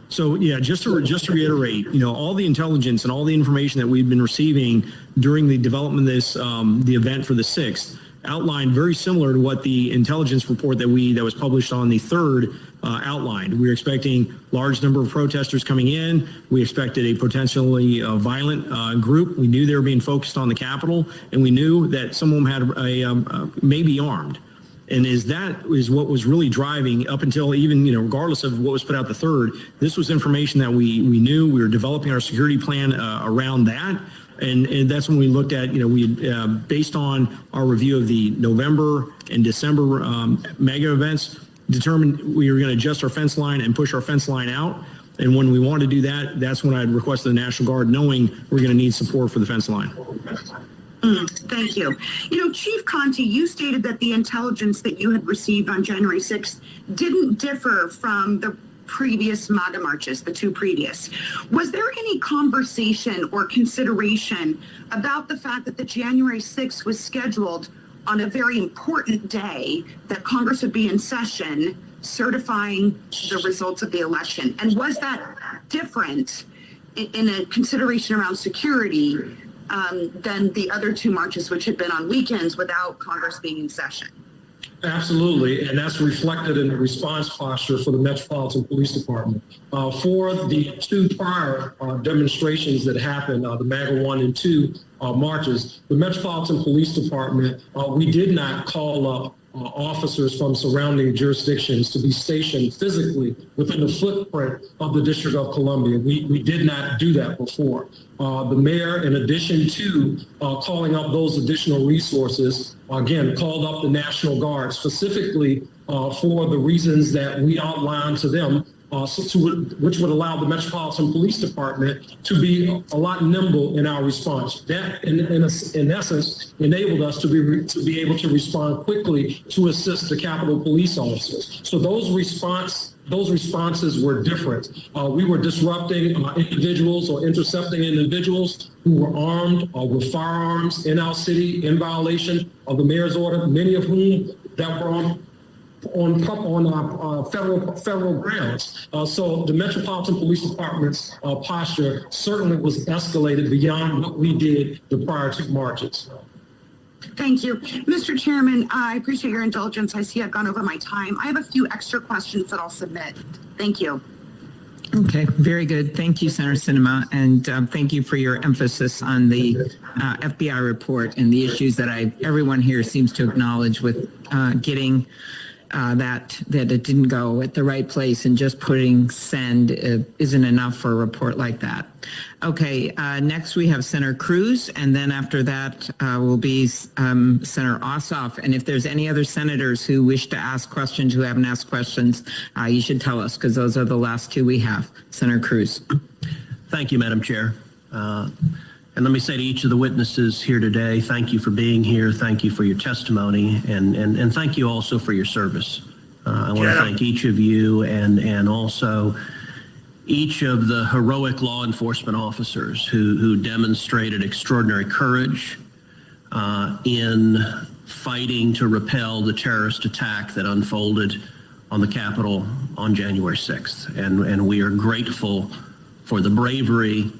B: So yeah, just to reiterate, all the intelligence and all the information that we've been receiving during the development of this, the event for the 6th, outlined very similar to what the intelligence report that was published on the 3rd outlined. We were expecting large number of protesters coming in. We expected a potentially violent group. We knew they were being focused on the Capitol, and we knew that some of them had maybe armed. And that is what was really driving up until even, regardless of what was put out the 3rd, this was information that we knew. We were developing our security plan around that. And that's when we looked at, based on our review of the November and December mega events, determined we were going to adjust our fence line and push our fence line out. And when we wanted to do that, that's when I'd requested the National Guard, knowing we're going to need support for the fence line.
N: Thank you. Chief Contee, you stated that the intelligence that you had received on January 6th didn't differ from the previous MAGA marches, the two previous. Was there any conversation or consideration about the fact that the January 6th was scheduled on a very important day that Congress would be in session certifying the results of the election? And was that different in a consideration around security than the other two marches, which had been on weekends without Congress being in session?
E: Absolutely, and that's reflected in the response posture for the Metropolitan Police Department. For the two prior demonstrations that happened, the MAGA 1 and 2 marches, the Metropolitan Police Department, we did not call up officers from surrounding jurisdictions to be stationed physically within the footprint of the District of Columbia. We did not do that before. The mayor, in addition to calling up those additional resources, again, called up the National Guard specifically for the reasons that we outlined to them, which would allow the Metropolitan Police Department to be a lot nimble in our response. That, in essence, enabled us to be able to respond quickly to assist the Capitol Police officers. So those responses were different. We were disrupting individuals or intercepting individuals who were armed with firearms in our city in violation of the mayor's order, many of whom that were on federal grounds. So the Metropolitan Police Department's posture certainly was escalated beyond what we did the prior two marches.
N: Thank you. Mr. Chairman, I appreciate your indulgence. I see I've gone over my time. I have a few extra questions that I'll submit. Thank you.
I: Okay, very good. Thank you, Senator Sinema, and thank you for your emphasis on the FBI report and the issues that everyone here seems to acknowledge with getting that it didn't go at the right place, and just putting send isn't enough for a report like that. Okay, next we have Senator Cruz, and then after that will be Senator Ossoff. And if there's any other senators who wish to ask questions, who haven't asked questions, you should tell us, because those are the last two we have. Senator Cruz.
K: Thank you, Madam Chair. And let me say to each of the witnesses here today, thank you for being here. Thank you for your testimony, and thank you also for your service. I want to thank each of you and also each of the heroic law enforcement officers who demonstrated extraordinary courage in fighting to repel the terrorist attack that unfolded on the Capitol on January 6th. And we are grateful for the bravery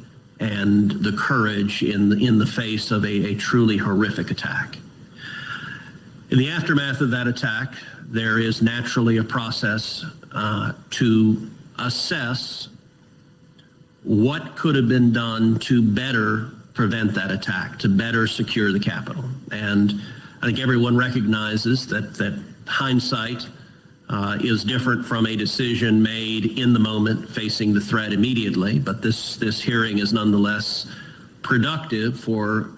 K: and the courage in the face of a truly horrific attack. In the aftermath of that attack, there is naturally a process to assess what could have been done to better prevent that attack, to better secure the Capitol. And I think everyone recognizes that hindsight is different from a decision made in the moment facing the threat immediately, but this hearing is nonetheless productive for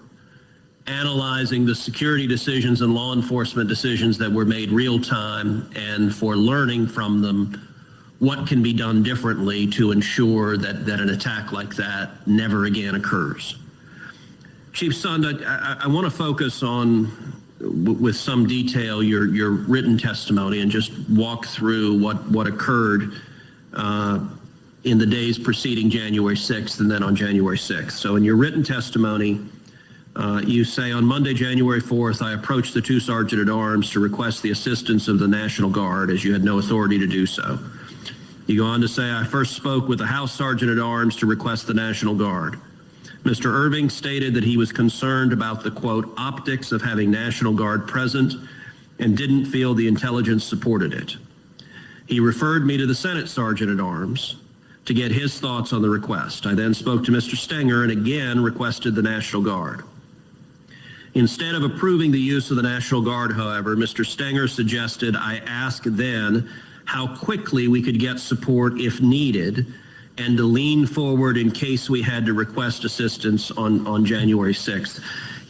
K: analyzing the security decisions and law enforcement decisions that were made real time, and for learning from them what can be done differently to ensure that an attack like that never again occurs. Chief Sund, I want to focus on, with some detail, your written testimony, and just walk through what occurred in the days preceding January 6th and then on January 6th. So in your written testimony, you say, on Monday, January 4th, I approached the two Sergeant-at-Arms to request the assistance of the National Guard, as you had no authority to do so. You go on to say, I first spoke with the House Sergeant-at-Arms to request the National Guard. Mr. Irving stated that he was concerned about the, quote, optics of having National Guard present and didn't feel the intelligence supported it. He referred me to the Senate Sergeant-at-Arms to get his thoughts on the request. I then spoke to Mr. Stenger and again requested the National Guard. Instead of approving the use of the National Guard, however, Mr. Stenger suggested I ask then how quickly we could get support if needed, and to lean forward in case we had to request assistance on January 6th.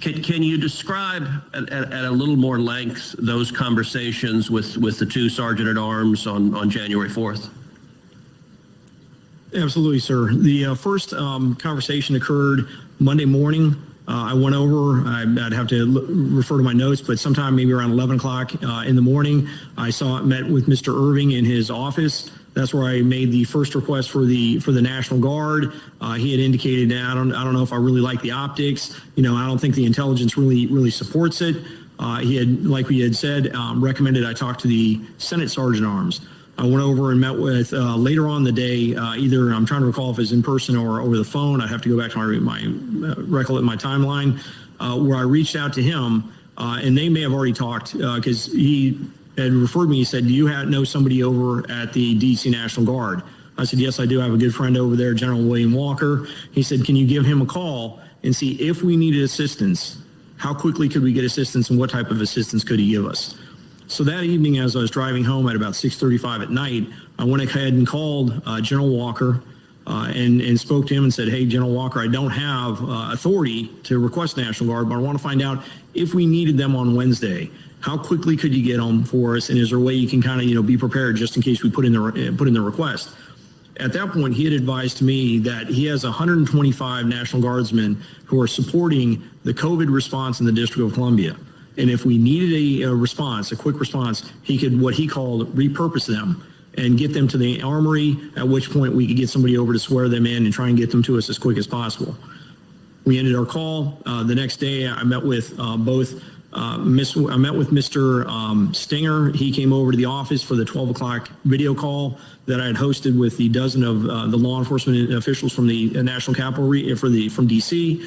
K: Can you describe at a little more length those conversations with the two Sergeant-at-Arms on January 4th?
B: Absolutely, sir. The first conversation occurred Monday morning. I went over, I'd have to refer to my notes, but sometime maybe around 11 o'clock in the morning, I met with Mr. Irving in his office. That's where I made the first request for the National Guard. He had indicated that I don't know if I really like the optics. I don't think the intelligence really supports it. He had, like we had said, recommended I talk to the Senate Sergeant-at-Arms. I went over and met with, later on in the day, either, I'm trying to recall if it's in person or over the phone. I have to go back to recollect my timeline, where I reached out to him, and they may have already talked, because he had referred me. He said, do you know somebody over at the DC National Guard? I said, yes, I do. I have a good friend over there, General William Walker. He said, can you give him a call and see if we needed assistance? How quickly could we get assistance, and what type of assistance could he give us? So that evening, as I was driving home at about 6:35 at night, I went ahead and called General Walker and spoke to him and said, hey, General Walker, I don't have authority to request National Guard, but I want to find out if we needed them on Wednesday. How quickly could you get them for us? And is there a way you can kind of, be prepared just in case we put in the request? At that point, he had advised me that he has 125 National Guardsmen who are supporting the COVID response in the District of Columbia. And if we needed a response, a quick response, he could, what he called, repurpose them and get them to the armory, at which point we could get somebody over to swear them in and try and get them to us as quick as possible. We ended our call. The next day, I met with Mr. Stenger. He came over to the office for the 12 o'clock video call that I had hosted with the dozen of the law enforcement officials from the National Capital from DC.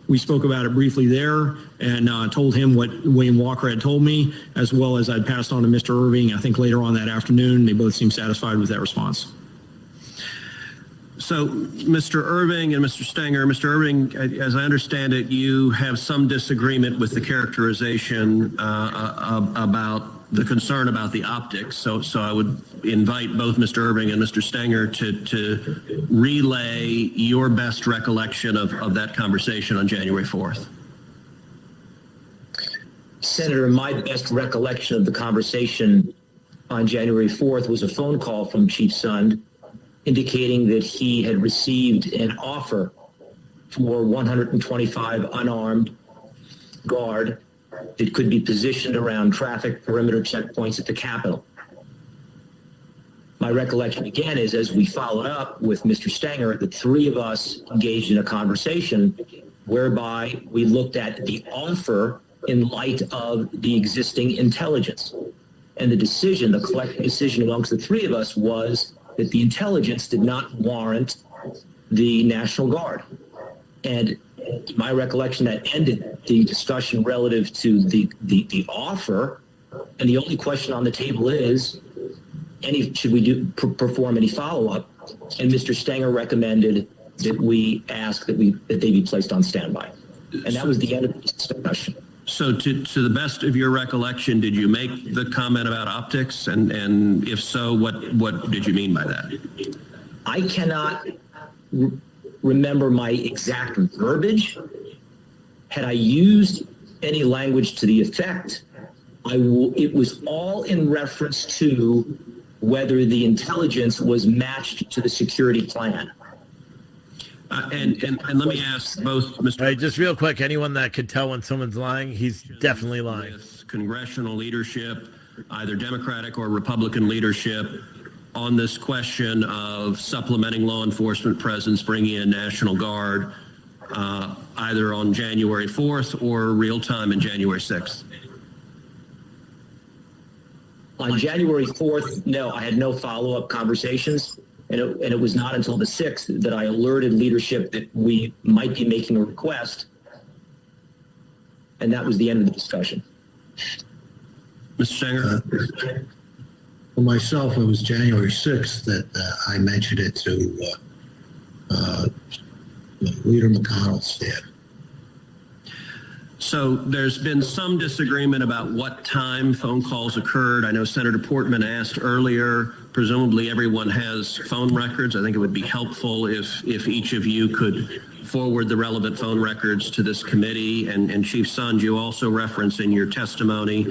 B: We spoke about it briefly there and told him what William Walker had told me, as well as I'd passed on to Mr. Irving. I think later on that afternoon, they both seemed satisfied with that response.
K: So, Mr. Irving and Mr. Stenger, Mr. Irving, as I understand it, you have some disagreement with the characterization about the concern about the optics. So I would invite both Mr. Irving and Mr. Stenger to relay your best recollection of that conversation on January 4th.
G: Senator, my best recollection of the conversation on January 4th was a phone call from Chief Sund indicating that he had received an offer for 125 unarmed guard that could be positioned around traffic perimeter checkpoints at the Capitol. My recollection again is, as we followed up with Mr. Stenger, the three of us engaged in a conversation whereby we looked at the offer in light of the existing intelligence. And the decision, the collective decision amongst the three of us, was that the intelligence did not warrant the National Guard. And my recollection, that ended the discussion relative to the offer. And the only question on the table is, should we perform any follow-up? And Mr. Stenger recommended that we ask that they be placed on standby. And that was the end of the discussion.
K: So to the best of your recollection, did you make the comment about optics? And if so, what did you mean by that?
G: I cannot remember my exact verbiage. Had I used any language to the effect, it was all in reference to whether the intelligence was matched to the security plan.
K: And let me ask both Mr.
O: Right, just real quick, anyone that could tell when someone's lying, he's definitely lying.
K: Congressional leadership, either Democratic or Republican leadership, on this question of supplementing law enforcement presence, bringing in National Guard, either on January 4th or real time in January 6th?
G: On January 4th, no, I had no follow-up conversations. And it was not until the 6th that I alerted leadership that we might be making a request. And that was the end of the discussion.
K: Mr. Stenger?
F: For myself, it was January 6th that I mentioned it to Leader McConnell's staff.
K: So there's been some disagreement about what time phone calls occurred. I know Senator Portman asked earlier, presumably everyone has phone records. I think it would be helpful if each of you could forward the relevant phone records to this committee. And Chief Sund, you also reference in your testimony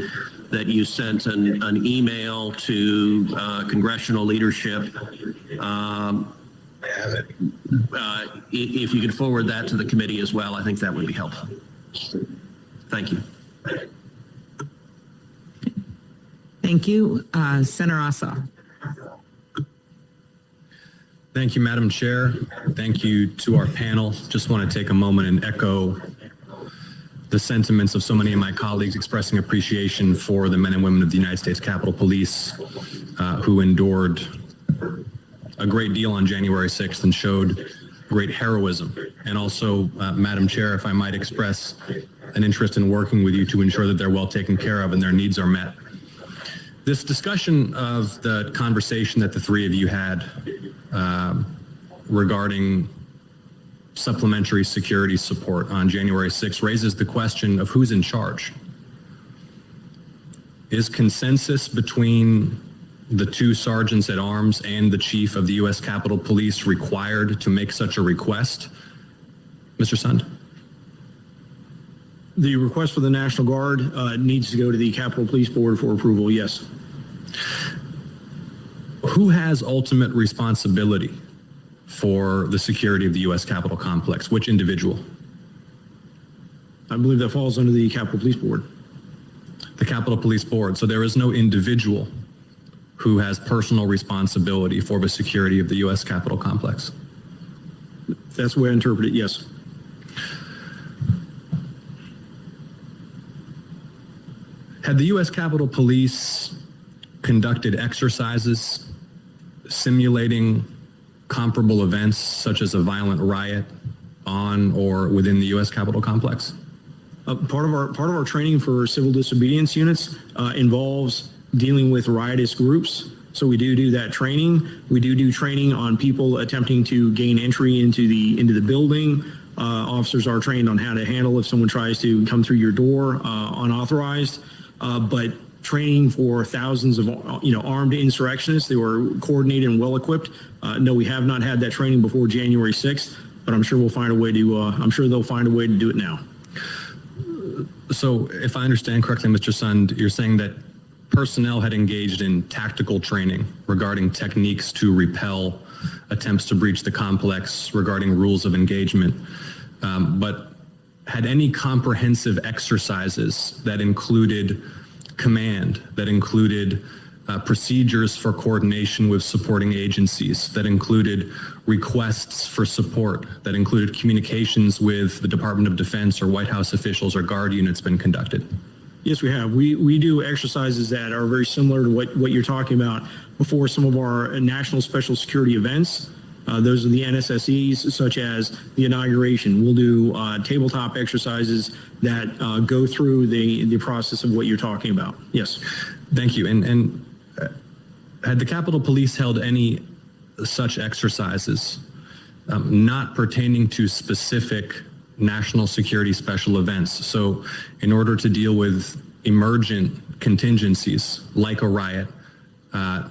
K: that you sent an email to congressional leadership. If you could forward that to the committee as well, I think that would be helpful. Thank you.
I: Thank you. Senator Assa.
P: Thank you, Madam Chair. Thank you to our panel. Just want to take a moment and echo the sentiments of so many of my colleagues expressing appreciation for the men and women of the United States Capitol Police who endured a great deal on January 6th and showed great heroism. And also, Madam Chair, if I might express an interest in working with you to ensure that they're well taken care of and their needs are met. This discussion of the conversation that the three of you had regarding supplementary security support on January 6th raises the question of who's in charge. Is consensus between the two sergeants at arms and the chief of the U.S. Capitol Police required to make such a request? Mr. Sund?
B: The request for the National Guard needs to go to the Capitol Police Board for approval, yes.
P: Who has ultimate responsibility for the security of the U.S. Capitol complex? Which individual?
B: I believe that falls under the Capitol Police Board.
P: The Capitol Police Board. So there is no individual who has personal responsibility for the security of the U.S. Capitol complex.
B: That's the way I interpret it, yes.
P: Had the U.S. Capitol Police conducted exercises simulating comparable events such as a violent riot on or within the U.S. Capitol complex?
B: Part of our training for civil disobedience units involves dealing with riotous groups. So we do that training. We do training on people attempting to gain entry into the building. Officers are trained on how to handle if someone tries to come through your door unauthorized. But training for thousands of armed insurrectionists, they were coordinated and well equipped. No, we have not had that training before January 6th, but I'm sure we'll find a way to. I'm sure they'll find a way to do it now.
P: So, if I understand correctly, Mr. Sund, you're saying that personnel had engaged in tactical training regarding techniques to repel attempts to breach the complex, regarding rules of engagement, but had any comprehensive exercises that included command, that included procedures for coordination with supporting agencies, that included requests for support, that included communications with the Department of Defense or White House officials or Guard units been conducted?
B: Yes, we have. We do exercises that are very similar to what you're talking about before some of our national special security events. Those are the NSSEs, such as the inauguration. We'll do tabletop exercises that go through the process of what you're talking about. Yes.
P: Thank you. And had the Capitol Police held any such exercises not pertaining to specific national security special events? So in order to deal with emergent contingencies like a riot,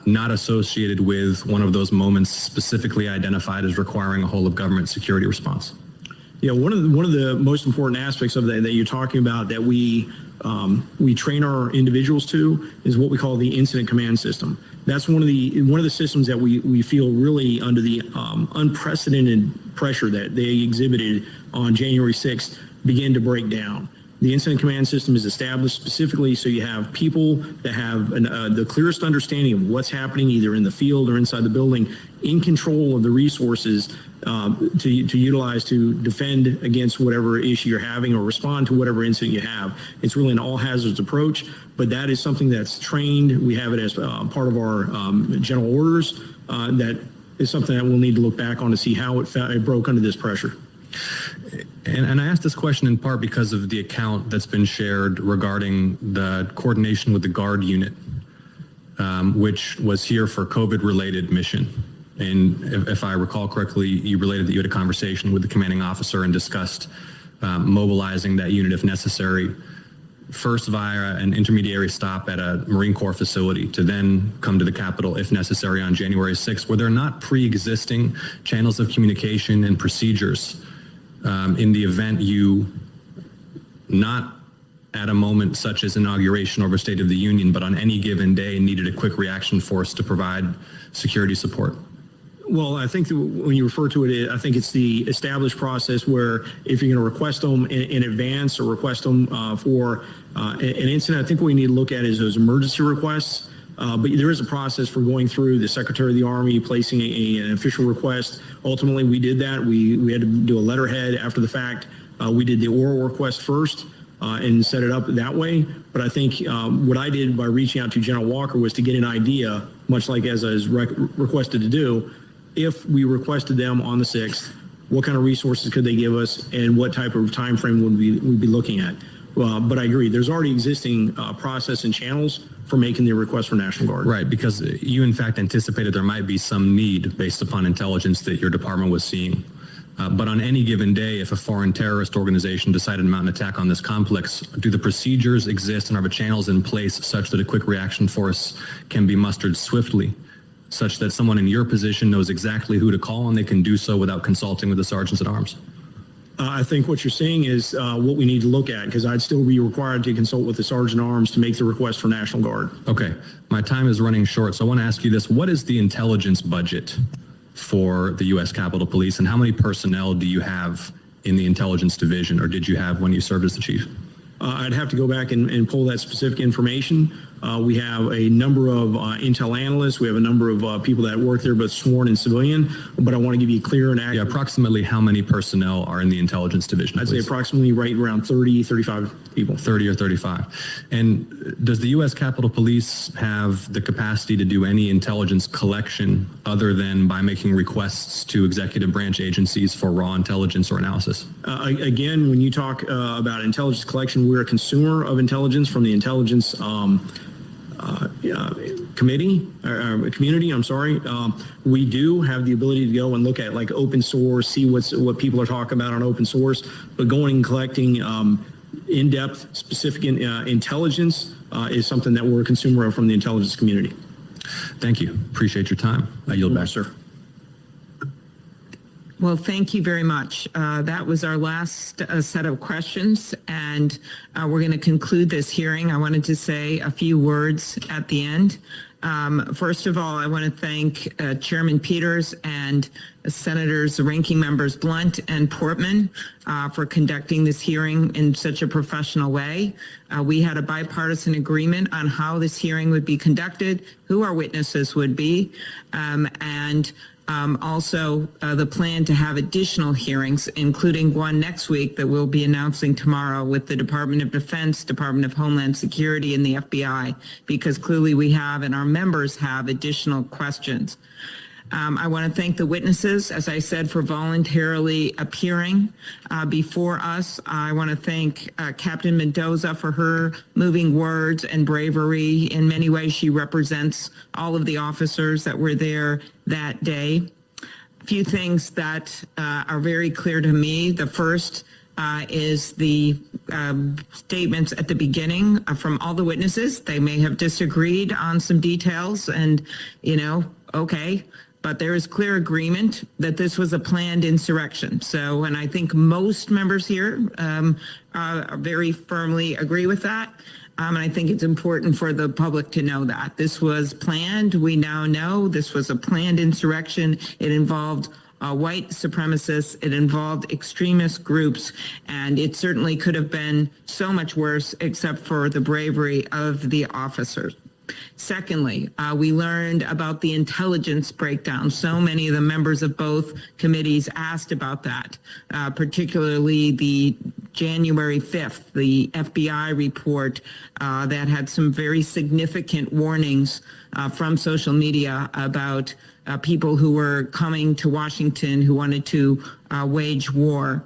P: not associated with one of those moments specifically identified as requiring a whole of government security response?
B: Yeah, one of the most important aspects of that you're talking about that we train our individuals to is what we call the incident command system. That's one of the systems that we feel really under the unprecedented pressure that they exhibited on January 6th begin to break down. The incident command system is established specifically so you have people that have the clearest understanding of what's happening either in the field or inside the building, in control of the resources to utilize to defend against whatever issue you're having or respond to whatever incident you have. It's really an all hazards approach, but that is something that's trained. We have it as part of our general orders. That is something that we'll need to look back on to see how it broke under this pressure.
P: And I asked this question in part because of the account that's been shared regarding the coordination with the Guard unit, which was here for COVID-related mission. And if I recall correctly, you related that you had a conversation with the commanding officer and discussed mobilizing that unit if necessary, first via an intermediary stop at a Marine Corps facility to then come to the Capitol if necessary on January 6th. Were there not pre-existing channels of communication and procedures in the event you, not at a moment such as inauguration or a State of the Union, but on any given day needed a quick reaction force to provide security support?
B: Well, I think that when you refer to it, I think it's the established process where if you're going to request them in advance or request them for an incident, I think what we need to look at is those emergency requests. But there is a process for going through the Secretary of the Army, placing an official request. Ultimately, we did that. We had to do a letterhead after the fact. We did the oral request first. and set it up that way. But I think what I did by reaching out to General Walker was to get an idea, much like as I was requested to do, if we requested them on the 6th, what kind of resources could they give us and what type of time frame would we be looking at? But I agree, there's already existing process and channels for making the request for National Guard.
P: Right, because you in fact anticipated there might be some need based upon intelligence that your department was seeing. But on any given day, if a foreign terrorist organization decided to mount an attack on this complex, do the procedures exist and are the channels in place such that a quick reaction force can be mustered swiftly, such that someone in your position knows exactly who to call and they can do so without consulting with the sergeants at arms?
B: I think what you're saying is what we need to look at, because I'd still be required to consult with the Sergeant at Arms to make the request for National Guard.
P: Okay, my time is running short, so I want to ask you this. What is the intelligence budget for the U.S. Capitol Police, and how many personnel do you have in the intelligence division, or did you have when you served as the chief?
B: I'd have to go back and pull that specific information. We have a number of intel analysts. We have a number of people that work there, both sworn and civilian. But I want to give you clear and accurate.
P: Yeah, approximately how many personnel are in the intelligence division?
B: I'd say approximately right around 30, 35 people.
P: 30 or 35. And does the U.S. Capitol Police have the capacity to do any intelligence collection other than by making requests to executive branch agencies for raw intelligence or analysis?
B: Again, when you talk about intelligence collection, we're a consumer of intelligence from the intelligence community. I'm sorry. We do have the ability to go and look at like open source, see what people are talking about on open source, but going and collecting in-depth, specific intelligence is something that we're a consumer of from the intelligence community.
P: Thank you. Appreciate your time. I yield back,
B: sir.
I: Well, thank you very much. That was our last set of questions, and we're going to conclude this hearing. I wanted to say a few words at the end. First of all, I want to thank Chairman Peters and Senators, Ranking Members Blunt and Portman for conducting this hearing in such a professional way. We had a bipartisan agreement on how this hearing would be conducted, who our witnesses would be, and also the plan to have additional hearings, including one next week that we'll be announcing tomorrow with the Department of Defense, Department of Homeland Security, and the FBI, because clearly we have and our members have additional questions. I want to thank the witnesses, as I said, for voluntarily appearing before us. I want to thank Captain Mendoza for her moving words and bravery. In many ways, she represents all of the officers that were there that day. A few things that are very clear to me. The first is the statements at the beginning from all the witnesses. They may have disagreed on some details and, okay. But there is clear agreement that this was a planned insurrection. So, and I think most members here very firmly agree with that. And I think it's important for the public to know that. This was planned. We now know this was a planned insurrection. It involved white supremacists. It involved extremist groups. And it certainly could have been so much worse except for the bravery of the officers. Secondly, we learned about the intelligence breakdown. So many of the members of both committees asked about that, particularly the January 5th, the FBI report that had some very significant warnings from social media about people who were coming to Washington who wanted to wage war.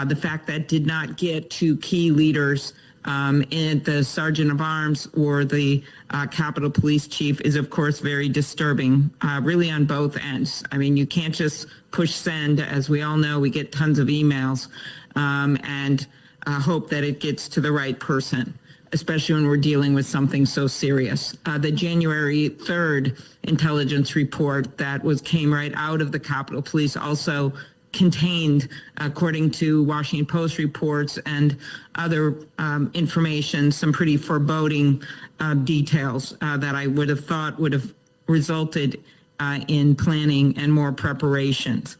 I: The fact that did not get to key leaders in the Sergeant of Arms or the Capitol Police Chief is, of course, very disturbing, really on both ends. I mean, you can't just push send. As we all know, we get tons of emails and hope that it gets to the right person, especially when we're dealing with something so serious. The January 3rd intelligence report that came right out of the Capitol Police also contained, according to Washington Post reports and other information, some pretty foreboding details that I would have thought would have resulted in planning and more preparations.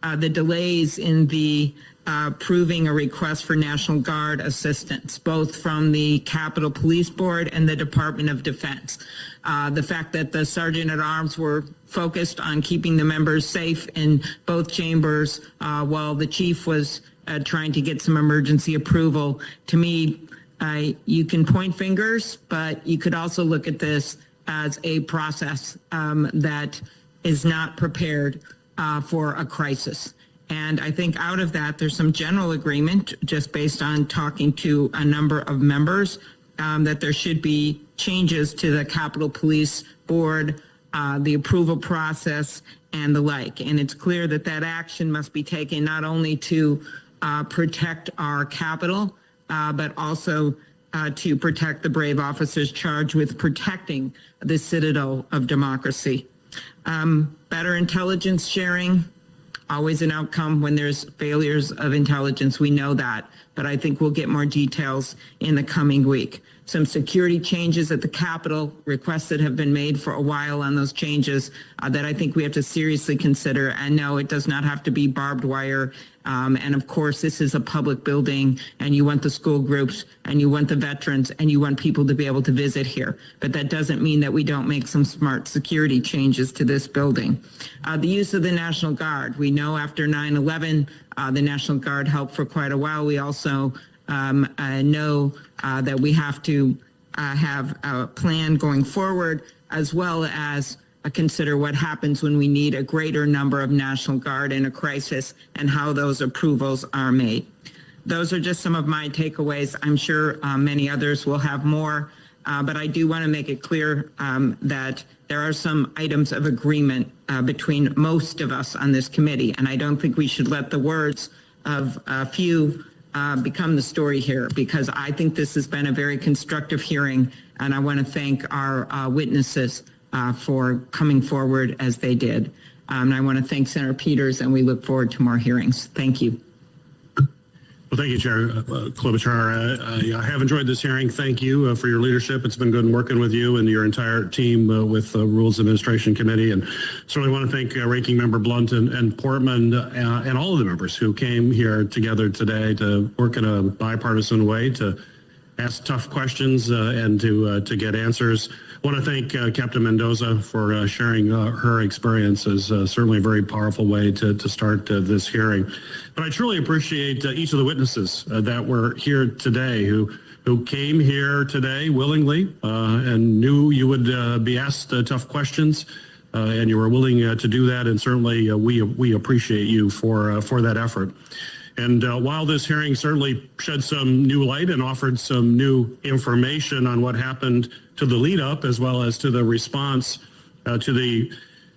I: The delays in the approving a request for National Guard assistance, both from the Capitol Police Board and the Department of Defense. The fact that the Sergeant at Arms were focused on keeping the members safe in both chambers while the chief was trying to get some emergency approval. To me, you can point fingers, but you could also look at this as a process that is not prepared for a crisis. And I think out of that, there's some general agreement, just based on talking to a number of members, that there should be changes to the Capitol Police Board, the approval process, and the like. And it's clear that that action must be taken not only to protect our Capitol, but also to protect the brave officers charged with protecting the citadel of democracy. Better intelligence sharing, always an outcome when there's failures of intelligence. We know that, but I think we'll get more details in the coming week. Some security changes at the Capitol, requests that have been made for a while on those changes that I think we have to seriously consider. And no, it does not have to be barbed wire. And of course, this is a public building, and you want the school groups, and you want the veterans, and you want people to be able to visit here. But that doesn't mean that we don't make some smart security changes to this building. The use of the National Guard. We know after 9/11, the National Guard helped for quite a while. We also know that we have to have a plan going forward, as well as consider what happens when we need a greater number of National Guard in a crisis and how those approvals are made. Those are just some of my takeaways. I'm sure many others will have more, but I do want to make it clear that there are some items of agreement between most of us on this committee, and I don't think we should let the words of a few become the story here, because I think this has been a very constructive hearing, and I want to thank our witnesses for coming forward as they did. And I want to thank Senator Peters, and we look forward to more hearings. Thank you.
C: Well, thank you, Chair Klobuchar. I have enjoyed this hearing. Thank you for your leadership. It's been good working with you and your entire team with the Rules Administration Committee. And certainly want to thank Ranking Member Blunt and Portman and all of the members who came here together today to work in a bipartisan way to ask tough questions and to get answers. I want to thank Captain Mendoza for sharing her experiences. Certainly a very powerful way to start this hearing. But I truly appreciate each of the witnesses that were here today who came here today willingly and knew you would be asked tough questions, and you were willing to do that. And certainly we appreciate you for that effort. And while this hearing certainly shed some new light and offered some new information on what happened to the lead up, as well as to the response to the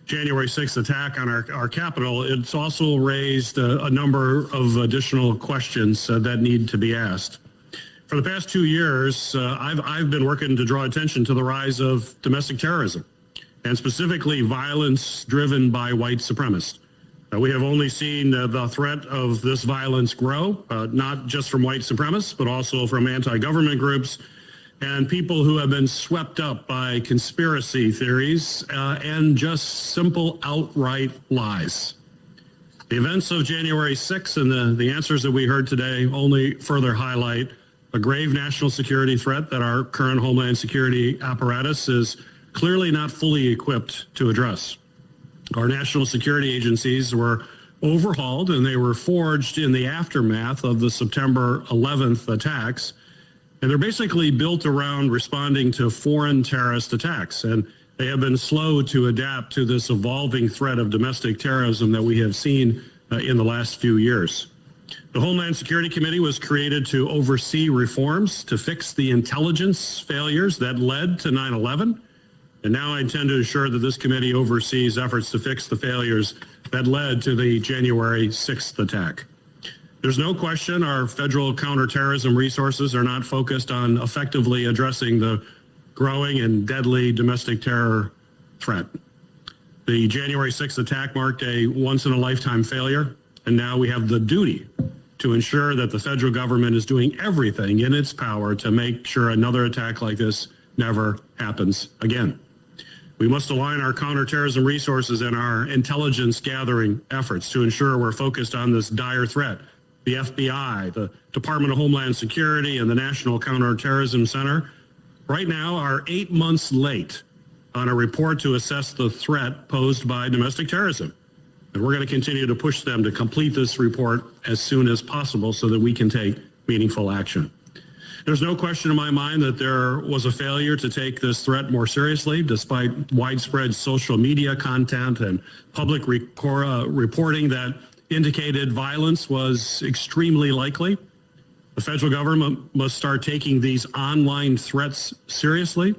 C: January 6th attack on our Capitol, it's also raised a number of additional questions that need to be asked. For the past 2 years, I've been working to draw attention to the rise of domestic terrorism, and specifically violence driven by white supremacists. We have only seen the threat of this violence grow, not just from white supremacists, but also from anti-government groups and people who have been swept up by conspiracy theories and just simple outright lies. The events of January 6th and the answers that we heard today only further highlight a grave national security threat that our current Homeland Security apparatus is clearly not fully equipped to address. Our national security agencies were overhauled, and they were forged in the aftermath of the September 11th attacks. And they're basically built around responding to foreign terrorist attacks. And they have been slow to adapt to this evolving threat of domestic terrorism that we have seen in the last few years. The Homeland Security Committee was created to oversee reforms to fix the intelligence failures that led to 9/11. And now I intend to ensure that this committee oversees efforts to fix the failures that led to the January 6th attack. There's no question our federal counterterrorism resources are not focused on effectively addressing the growing and deadly domestic terror threat. The January 6th attack marked a once-in-a-lifetime failure, and now we have the duty to ensure that the federal government is doing everything in its power to make sure another attack like this never happens again. We must align our counterterrorism resources and our intelligence gathering efforts to ensure we're focused on this dire threat. The FBI, the Department of Homeland Security, and the National Counterterrorism Center right now are 8 months late on a report to assess the threat posed by domestic terrorism. And we're going to continue to push them to complete this report as soon as possible so that we can take meaningful action. There's no question in my mind that there was a failure to take this threat more seriously, despite widespread social media content and public reporting that indicated violence was extremely likely. The federal government must start taking these online threats seriously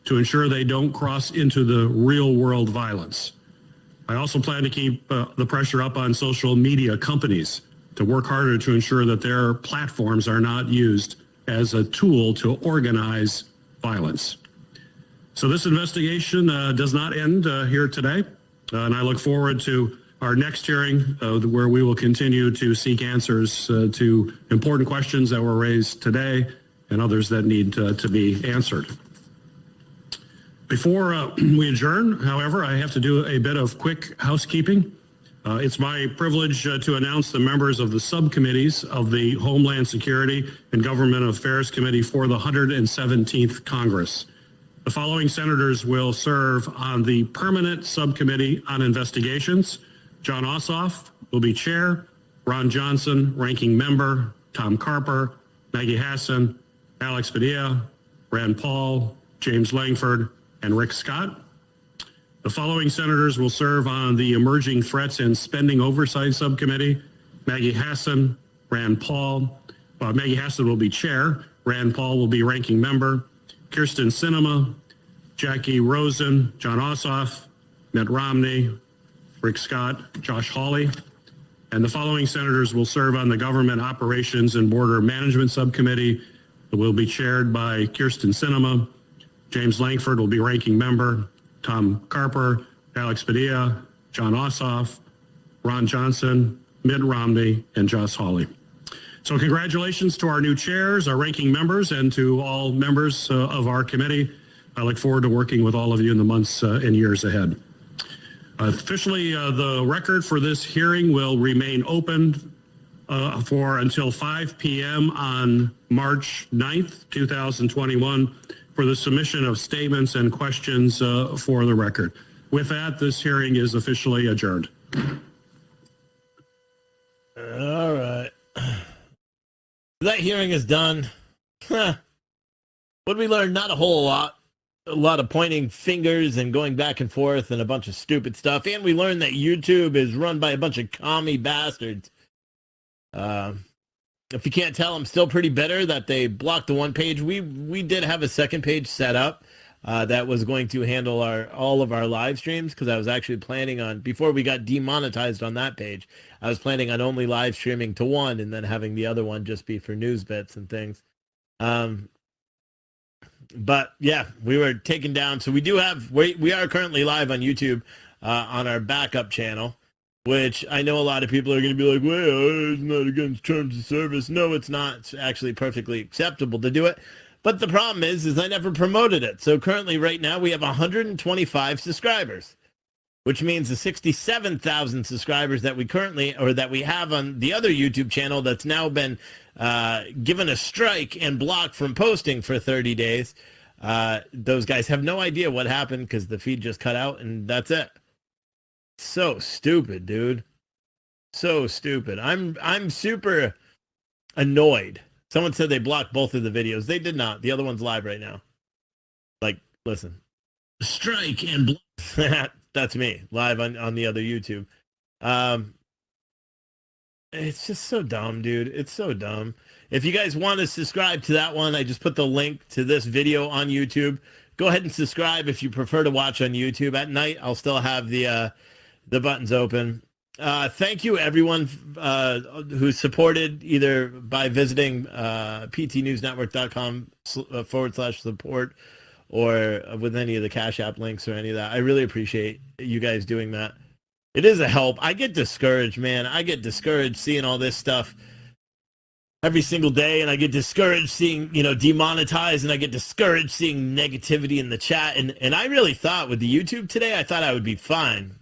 C: to ensure they don't cross into the real world violence. I also plan to keep the pressure up on social media companies to work harder to ensure that their platforms are not used as a tool to organize violence. So this investigation does not end here today, and I look forward to our next hearing where we will continue to seek answers to important questions that were raised today and others that need to be answered. Before we adjourn, however, I have to do a bit of quick housekeeping. It's my privilege to announce the members of the subcommittees of the Homeland Security and Government Affairs Committee for the 117th Congress. The following senators will serve on the Permanent Subcommittee on Investigations. John Ossoff will be chair, Ron Johnson, ranking member, Tom Carper, Maggie Hassan, Alex Padilla, Rand Paul, James Langford, and Rick Scott. The following senators will serve on the Emerging Threats and Spending Oversight Subcommittee. Maggie Hassan, Rand Paul. Maggie Hassan will be chair. Rand Paul will be ranking member. Kirsten Sinema, Jackie Rosen, John Ossoff, Mitt Romney, Rick Scott, Josh Hawley. And the following senators will serve on the Government Operations and Border Management Subcommittee. It will be chaired by Kirsten Sinema. James Langford will be ranking member. Tom Carper, Alex Padilla, John Ossoff, Ron Johnson, Mitt Romney, and Josh Hawley. So congratulations to our new chairs, our ranking members, and to all members of our committee. I look forward to working with all of you in the months and years ahead. Officially, the record for this hearing will remain open for until 5 p.m. on March 9th, 2021 for the submission of statements and questions for the record. With that, this hearing is officially adjourned.
O: All right. That hearing is done. What did we learn? Not a whole lot. A lot of pointing fingers and going back and forth and a bunch of stupid stuff. And we learned that YouTube is run by a bunch of commie bastards. If you can't tell, I'm still pretty bitter that they blocked the one page. We did have a second page set up that was going to handle all of our live streams, because I was actually planning on, before we got demonetized on that page, I was planning on only live streaming to one and then having the other one just be for news bits and things. But yeah, we were taken down. So we are currently live on YouTube on our backup channel, which I know a lot of people are going to be like, well, it's not against terms of service. No, it's not. It's actually perfectly acceptable to do it. But the problem is I never promoted it. So currently right now we have 125 subscribers, which means the 67,000 subscribers that we have on the other YouTube channel that's now been given a strike and blocked from posting for 30 days. Those guys have no idea what happened because the feed just cut out and that's it. So stupid, dude. So stupid. I'm super annoyed. Someone said they blocked both of the videos. They did not. The other one's live right now. Like, listen. Strike and block. That's me, live on the other YouTube. It's just so dumb, dude. It's so dumb. If you guys want to subscribe to that one, I just put the link to this video on YouTube. Go ahead and subscribe if you prefer to watch on YouTube. At night, I'll still have the buttons open. Thank you, everyone who supported either by visiting ptnewsnetwork.com/support or with any of the Cash App links or any of that. I really appreciate you guys doing that. It is a help. I get discouraged, man. I get discouraged seeing all this stuff every single day, and I get discouraged seeing, demonetized, and I get discouraged seeing negativity in the chat. And I really thought with the YouTube today, I thought I would be fine.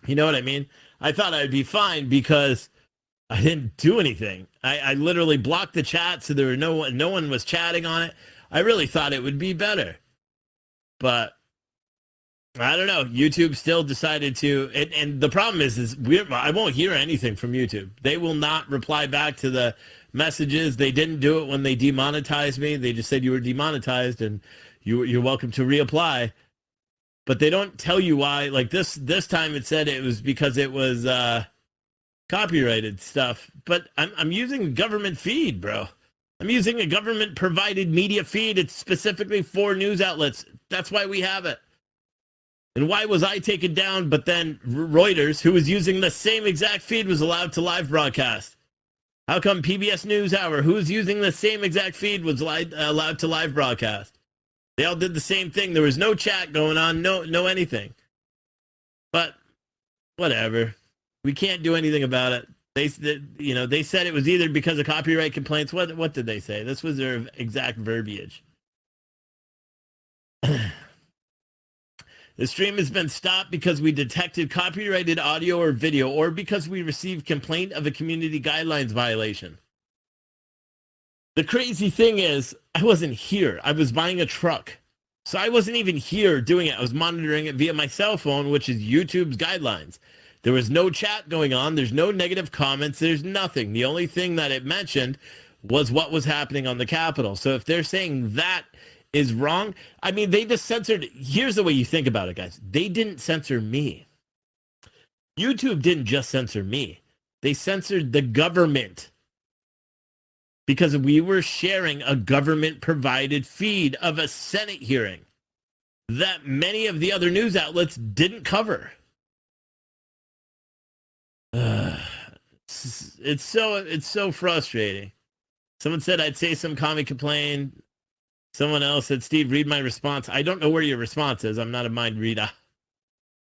O: You know what I mean? I thought I would be fine because I didn't do anything. I literally blocked the chat, so there were no one was chatting on it. I really thought it would be better. But I don't know. YouTube still decided to, and the problem is I won't hear anything from YouTube. They will not reply back to the messages. They didn't do it when they demonetized me. They just said you were demonetized and you're welcome to reapply. But they don't tell you why. Like this time it said it was because it was copyrighted stuff. But I'm using a government feed, bro. I'm using a government provided media feed. It's specifically for news outlets. That's why we have it. And why was I taken down, but then Reuters, who was using the same exact feed, was allowed to live broadcast? How come PBS NewsHour, who's using the same exact feed, was allowed to live broadcast? They all did the same thing. There was no chat going on, no anything. But whatever. We can't do anything about it. They said it was either because of copyright complaints. What did they say? This was their exact verbiage. The stream has been stopped because we detected copyrighted audio or video, or because we received complaint of a community guidelines violation. The crazy thing is, I wasn't here. I was buying a truck. So I wasn't even here doing it. I was monitoring it via my cell phone, which is YouTube's guidelines. There was no chat going on. There's no negative comments. There's nothing. The only thing that it mentioned was what was happening on the Capitol. So if they're saying that is wrong, I mean, they just censored. Here's the way you think about it, guys. They didn't censor me. YouTube didn't just censor me. They censored the government because we were sharing a government-provided feed of a Senate hearing that many of the other news outlets didn't cover. It's so frustrating. Someone said I'd say some commie complain. Someone else said, Steve, read my response. I don't know where your response is. I'm not a mind reader.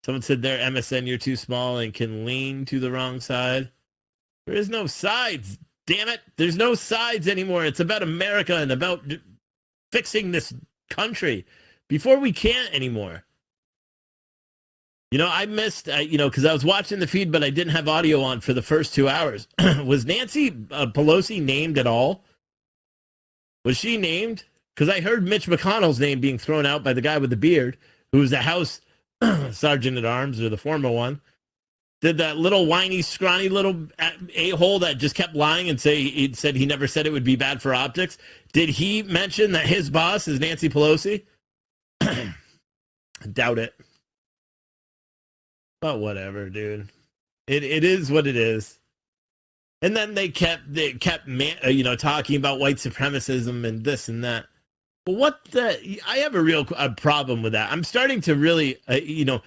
O: Someone said there, MSN, you're too small and can lean to the wrong side. There is no sides. Damn it. There's no sides anymore. It's about America and about fixing this country before we can't anymore. You know, I missed, because I was watching the feed, but I didn't have audio on for the first 2 hours. Was Nancy Pelosi named at all? Was she named? Because I heard Mitch McConnell's name being thrown out by the guy with the beard, who was the House Sergeant at Arms, or the former one. Did that little whiny, scrawny little a-hole that just kept lying and said he never said it would be bad for optics? Did he mention that his boss is Nancy Pelosi? Doubt it. But whatever, dude. It is what it is. And then they kept talking about white supremacism and this and that. But I have a real problem with that. I'm starting to really, because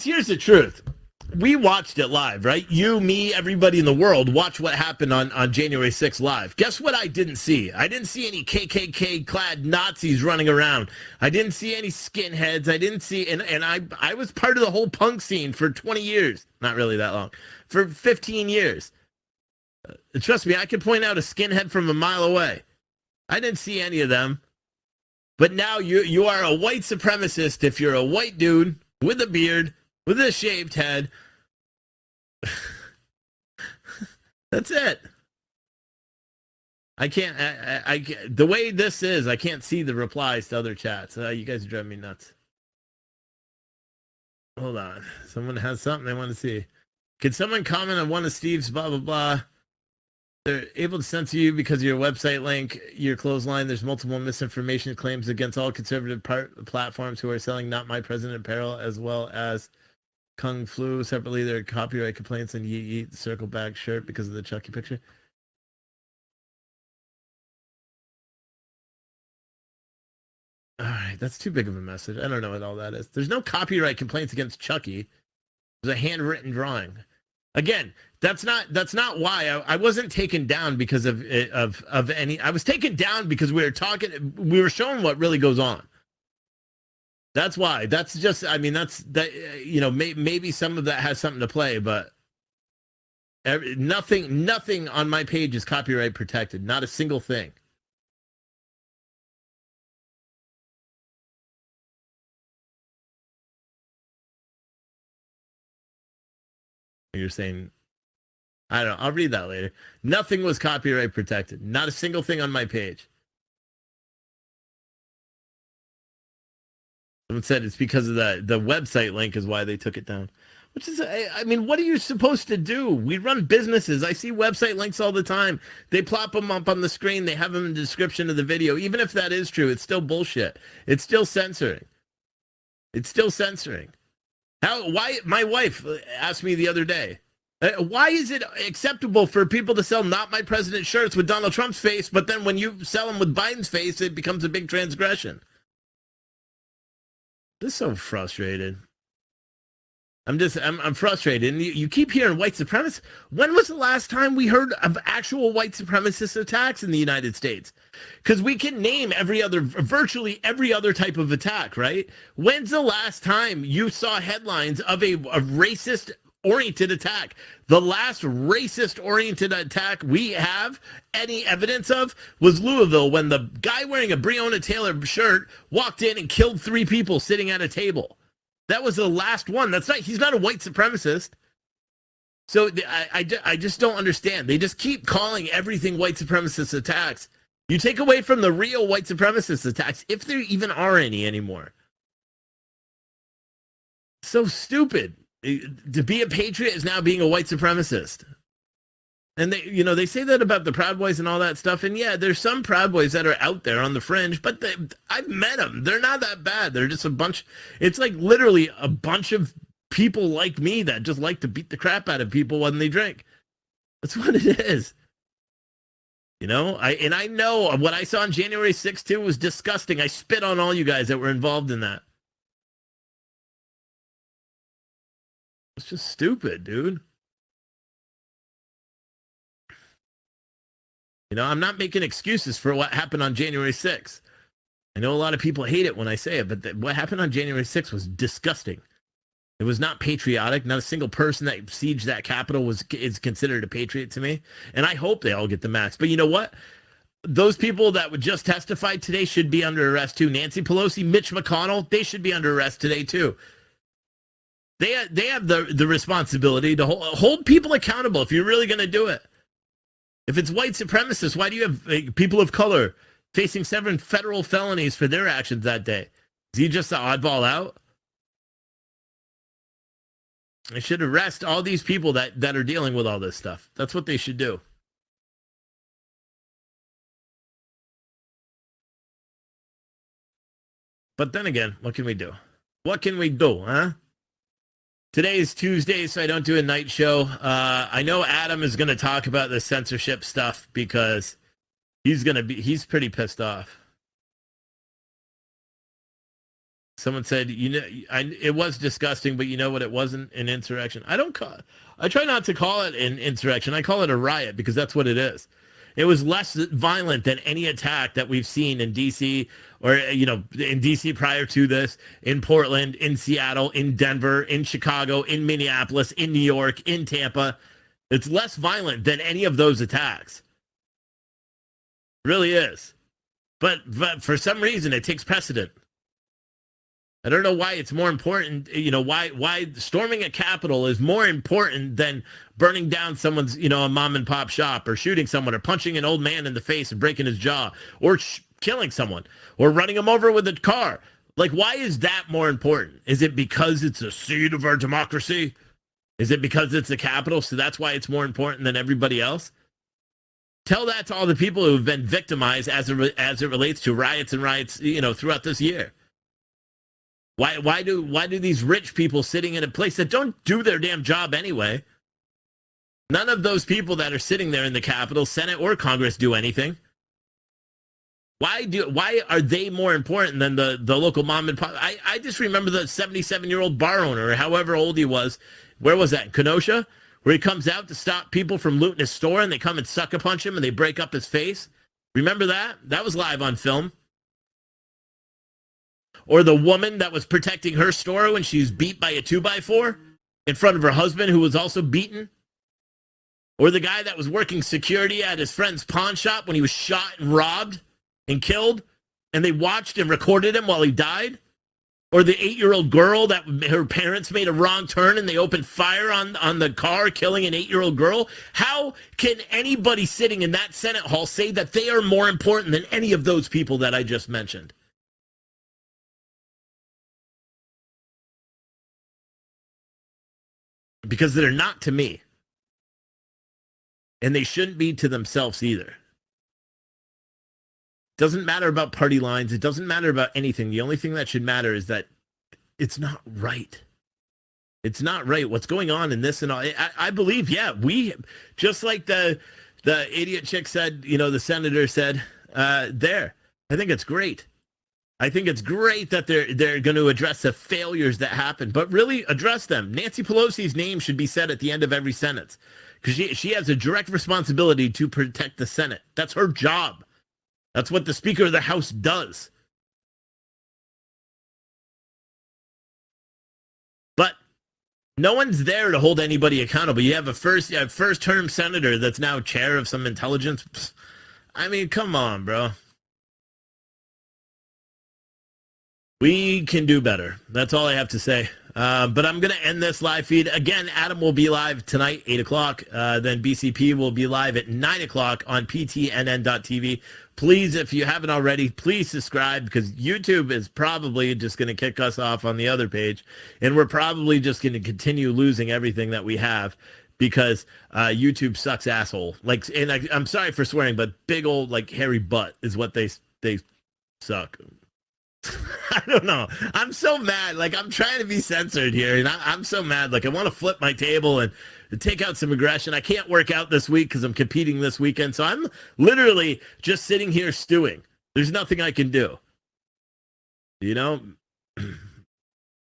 O: here's the truth. We watched it live, right? You, me, everybody in the world watched what happened on January 6th live. Guess what I didn't see? I didn't see any KKK-clad Nazis running around. I didn't see any skinheads. I didn't see, and I was part of the whole punk scene for 20 years. Not really that long. For 15 years. Trust me, I could point out a skinhead from a mile away. I didn't see any of them. But now you are a white supremacist if you're a white dude with a beard, with a shaved head. That's it. I can't, the way this is, I can't see the replies to other chats. You guys are driving me nuts. Hold on. Someone has something they want to see. Can someone comment on one of Steve's blah, blah, blah? They're able to censor you because of your website link, your clothesline. There's multiple misinformation claims against all conservative platforms who are selling Not My President apparel, as well as Kung Flu. Separately, there are copyright complaints on Yeet the circle back shirt because of the Chucky picture. All right, that's too big of a message. I don't know what all that is. There's no copyright complaints against Chucky. There's a handwritten drawing. Again, that's not why I wasn't taken down because of any. I was taken down because we were showing what really goes on. That's why. That's just. I mean, maybe some of that has something to play, but nothing on my page is copyright protected. Not a single thing. You're saying, I don't know. I'll read that later. Nothing was copyright protected. Not a single thing on my page. Someone said it's because of the website link is why they took it down. Which is, I mean, what are you supposed to do? We run businesses. I see website links all the time. They plop them up on the screen. They have them in the description of the video. Even if that is true, it's still bullshit. It's still censoring. It's still censoring. Why? My wife asked me the other day, why is it acceptable for people to sell Not My President shirts with Donald Trump's face, but then when you sell them with Biden's face, it becomes a big transgression? I'm just so frustrated. I'm frustrated. And you keep hearing white supremacists. When was the last time we heard of actual white supremacist attacks in the United States? Because we can name virtually every other type of attack, right? When's the last time you saw headlines of a racist-oriented attack? The last racist-oriented attack we have any evidence of was Louisville, when the guy wearing a Breonna Taylor shirt walked in and killed 3 people sitting at a table. That was the last one. He's not a white supremacist. So I just don't understand. They just keep calling everything white supremacist attacks. You take away from the real white supremacist attacks, if there even are any anymore. So stupid. To be a patriot is now being a white supremacist. And they say that about the Proud Boys and all that stuff. And yeah, there's some Proud Boys that are out there on the fringe, but I've met them. They're not that bad. They're just a bunch. It's like literally a bunch of people like me that just like to beat the crap out of people when they drink. That's what it is. I know what I saw on January 6th too was disgusting. I spit on all you guys that were involved in that. It's just stupid, dude. I'm not making excuses for what happened on January 6th. I know a lot of people hate it when I say it, but what happened on January 6th was disgusting. It was not patriotic. Not a single person that sieged that Capitol is considered a patriot to me. And I hope they all get the max. But you know what? Those people that would just testify today should be under arrest too. Nancy Pelosi, Mitch McConnell, they should be under arrest today too. They have the responsibility to hold people accountable if you're really going to do it. If it's white supremacists, why do you have people of color facing 7 federal felonies for their actions that day? Is he just the oddball out? They should arrest all these people that are dealing with all this stuff. That's what they should do. But then again, what can we do? What can we do, huh? Today is Tuesday, so I don't do a night show. I know Adam is going to talk about the censorship stuff because he's pretty pissed off. Someone said, it was disgusting, but you know what? It wasn't an insurrection. I try not to call it an insurrection. I call it a riot because that's what it is. It was less violent than any attack that we've seen in D.C. or, in D.C. prior to this, in Portland, in Seattle, in Denver, in Chicago, in Minneapolis, in New York, in Tampa. It's less violent than any of those attacks. It really is. But for some reason, it takes precedent. I don't know why it's more important, why storming a Capitol is more important than burning down someone's, a mom and pop shop, or shooting someone, or punching an old man in the face and breaking his jaw, or killing someone, or running him over with a car. Like, why is that more important? Is it because it's a seed of our democracy? Is it because it's the Capitol, so that's why it's more important than everybody else? Tell that to all the people who have been victimized as it relates to riots, throughout this year. Why do these rich people sitting in a place that don't do their damn job anyway? None of those people that are sitting there in the Capitol, Senate, or Congress do anything. Why are they more important than the local mom and pop? I just remember the 77-year-old bar owner, or however old he was. Where was that? In Kenosha? Where he comes out to stop people from looting his store, and they come and sucker punch him and they break up his face. Remember that? That was live on film. Or the woman that was protecting her store when she was beat by a 2x4 in front of her husband, who was also beaten. Or the guy that was working security at his friend's pawn shop when he was shot and robbed and killed, and they watched and recorded him while he died. Or the 8-year-old girl that her parents made a wrong turn and they opened fire on the car, killing an 8-year-old girl. How can anybody sitting in that Senate hall say that they are more important than any of those people that I just mentioned? because they're not to me. And they shouldn't be to themselves either. Doesn't matter about party lines. It doesn't matter about anything. The only thing that should matter is that it's not right. It's not right. What's going on in this and all. I believe, yeah, we, just like the idiot chick said, the senator said there. I think it's great. I think it's great that they're going to address the failures that happened, but really address them. Nancy Pelosi's name should be said at the end of every sentence because she has a direct responsibility to protect the Senate. That's her job. That's what the Speaker of the House does. But no one's there to hold anybody accountable. You have a first-term senator that's now chair of some intelligence. I mean, come on, bro. We can do better. That's all I have to say. But I'm going to end this live feed. Again, Adam will be live tonight, 8 o'clock. Then BCP will be live at 9 o'clock on ptnn.tv. Please, if you haven't already, please subscribe because YouTube is probably just going to kick us off on the other page. And we're probably just going to continue losing everything that we have because YouTube sucks asshole. I'm sorry for swearing, but big old hairy butt is what they suck. I don't know. I'm so mad. I'm trying to be censored here, and I'm so mad. I want to flip my table and take out some aggression. I can't work out this week because I'm competing this weekend, so I'm literally just sitting here stewing. There's nothing I can do.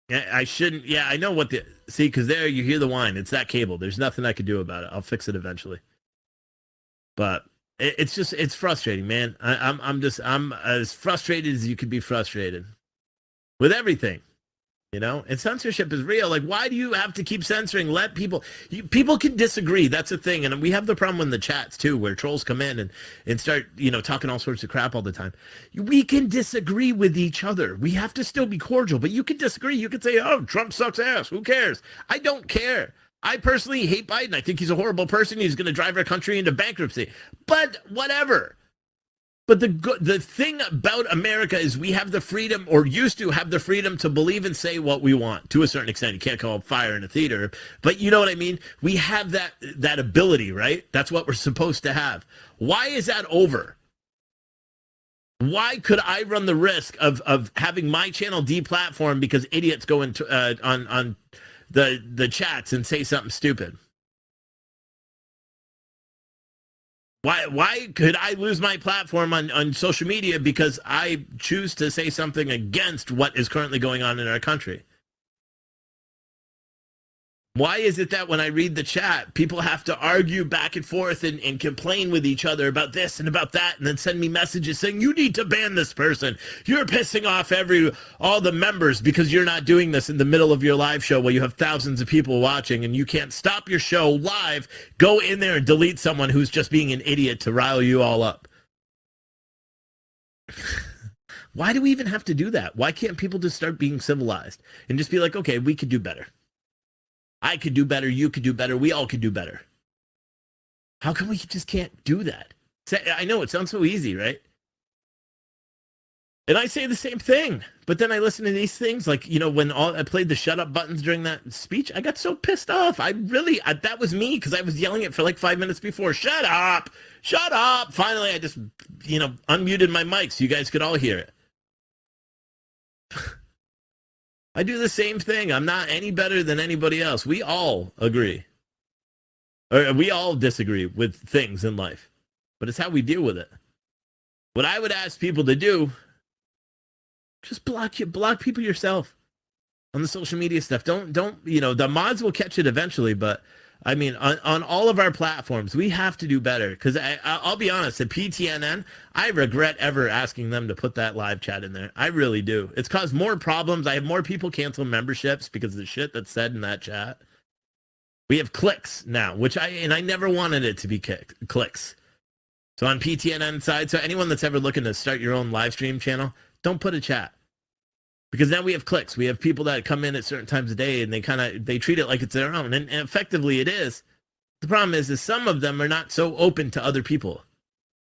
O: I shouldn't. Yeah, I know what see, because there you hear the whine. It's that cable. There's nothing I can do about it. I'll fix it eventually. But it's frustrating, man. I'm as frustrated as you could be frustrated with everything, and censorship is real. Why do you have to keep censoring? Let people can disagree. That's the thing. And we have the problem in the chats too, where trolls come in and start, talking all sorts of crap all the time. We can disagree with each other. We have to still be cordial, but you can disagree. You can say, oh, Trump sucks ass. Who cares? I don't care. I personally hate Biden. I think he's a horrible person. He's going to drive our country into bankruptcy. But whatever. But the thing about America is we have the freedom, or used to have the freedom, to believe and say what we want to a certain extent. You can't call fire in a theater, but you know what I mean? We have that ability, right? That's what we're supposed to have. Why is that over? Why could I run the risk of having my channel deplatformed because idiots go into on the chats and say something stupid? Why could I lose my platform on social media because I choose to say something against what is currently going on in our country? Why is it that when I read the chat, people have to argue back and forth and complain with each other about this and about that, and then send me messages saying, you need to ban this person. You're pissing off all the members because you're not doing this in the middle of your live show while you have thousands of people watching and you can't stop your show live. Go in there and delete someone who's just being an idiot to rile you all up. Why do we even have to do that? Why can't people just start being civilized and just be like, okay, we could do better. I could do better. You could do better. We all could do better. How come we just can't do that? I know it sounds so easy, right? And I say the same thing, but then I listen to these things when I played the shut up buttons during that speech, I got so pissed off. That was me because I was yelling it for 5 minutes before. Shut up. Shut up. Finally, I just, unmuted my mic so you guys could all hear it. I do the same thing. I'm not any better than anybody else. We all agree. Or we all disagree with things in life. But it's how we deal with it. What I would ask people to do, just block people yourself on the social media stuff. Don't the mods will catch it eventually, but I mean, on all of our platforms, we have to do better. Because I'll be honest, at PTNN, I regret ever asking them to put that live chat in there. I really do. It's caused more problems. I have more people cancel memberships because of the shit that's said in that chat. We have clicks now, I never wanted it to be clicks. So on PTNN side, so anyone that's ever looking to start your own live stream channel, don't put a chat. Because now we have clicks. We have people that come in at certain times of day and they treat it like it's their own. And effectively it is. The problem is some of them are not so open to other people.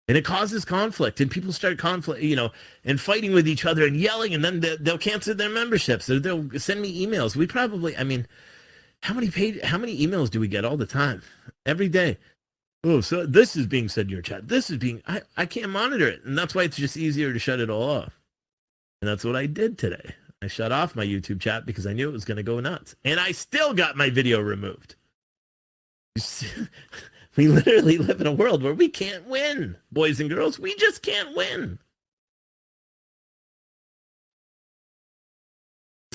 O: And it causes conflict and people start and fighting with each other and yelling, and then they'll cancel their memberships. They'll send me emails. How many emails do we get all the time? Every day. Oh, so this is being said in your chat. This is being, I can't monitor it. And that's why it's just easier to shut it all off. And that's what I did today. I shut off my YouTube chat because I knew it was going to go nuts. And I still got my video removed. We literally live in a world where we can't win, boys and girls. We just can't win.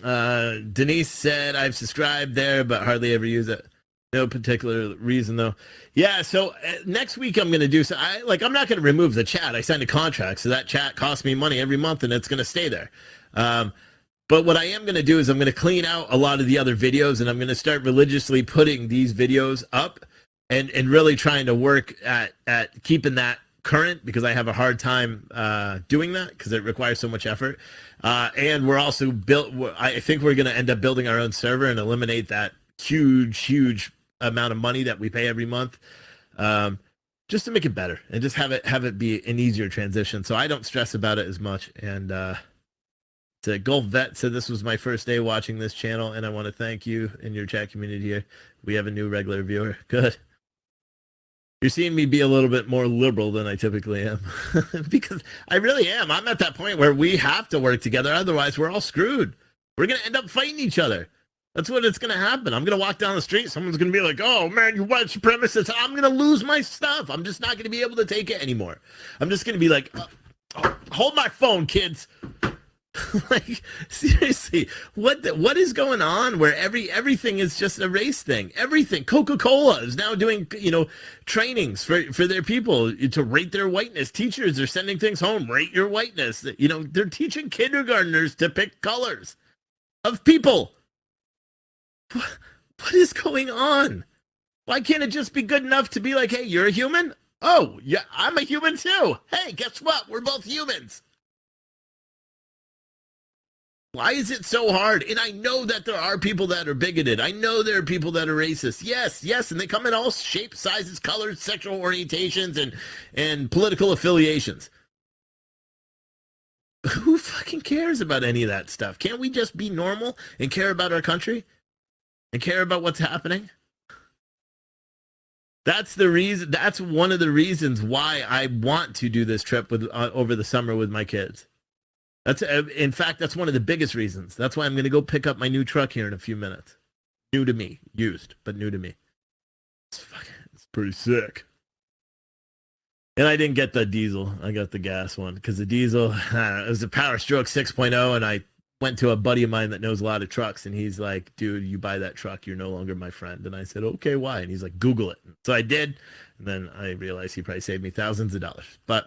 O: Denise said, I've subscribed there, but hardly ever use it. No particular reason, though. Yeah, so next week I'm going to do so. I'm not going to remove the chat. I signed a contract, so that chat costs me money every month, and it's going to stay there. But what I am going to do is I'm going to clean out a lot of the other videos, and I'm going to start religiously putting these videos up and really trying to work at keeping that current, because I have a hard time doing that because it requires so much effort. And we're also I think we're going to end up building our own server and eliminate that huge amount of money that we pay every month, just to make it better and just have it be an easier transition, so I don't stress about it as much. And to Gulf Vet said, this was my first day watching this channel, and I want to thank you and your chat community here. We have a new regular viewer. Good. You're seeing me be a little bit more liberal than I typically am. Because I really am. I'm at that point where we have to work together. Otherwise, we're all screwed. We're going to end up fighting each other. That's what it's going to happen. I'm going to walk down the street. Someone's going to be like, oh, man, you white supremacist. I'm going to lose my stuff. I'm just not going to be able to take it anymore. I'm just going to be like, hold my phone, kids. Like, seriously, what is going on where everything is just a race thing? Everything. Coca-Cola is now doing, trainings for their people to rate their whiteness. Teachers are sending things home, rate your whiteness. They're teaching kindergartners to pick colors of people. What is going on? Why can't it just be good enough to be like, hey, you're a human? Oh, yeah, I'm a human too. Hey, guess what? We're both humans. Why is it so hard? And I know that there are people that are bigoted. I know there are people that are racist. Yes, and they come in all shapes, sizes, colors, sexual orientations, and political affiliations. Who fucking cares about any of that stuff? Can't we just be normal and care about our country and care about what's happening? That's the reason. That's one of the reasons why I want to do this trip over the summer with my kids. In fact, that's one of the biggest reasons. That's why I'm going to go pick up my new truck here in a few minutes. New to me, used, but new to me. It's pretty sick. And I didn't get the diesel. I got the gas one because the diesel, it was a Power Stroke 6.0, and I went to a buddy of mine that knows a lot of trucks, and he's like, dude, you buy that truck, you're no longer my friend. And I said, okay, why? And he's like, Google it. So I did, and then I realized he probably saved me thousands of dollars. But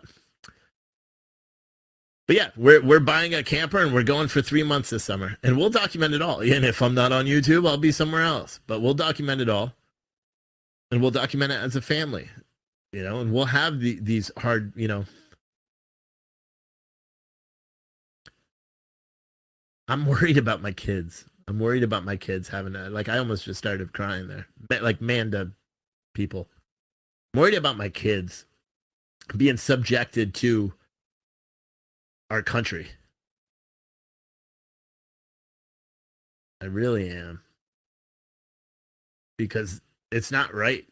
O: yeah, we're buying a camper, and we're going for 3 months this summer, and we'll document it all. And if I'm not on YouTube, I'll be somewhere else. But we'll document it all, and we'll document it as a family, and we'll have these hard, I'm worried about my kids. I'm worried about my kids having I almost just started crying there. Like Manda people. I'm worried about my kids being subjected to our country. I really am. Because it's not right.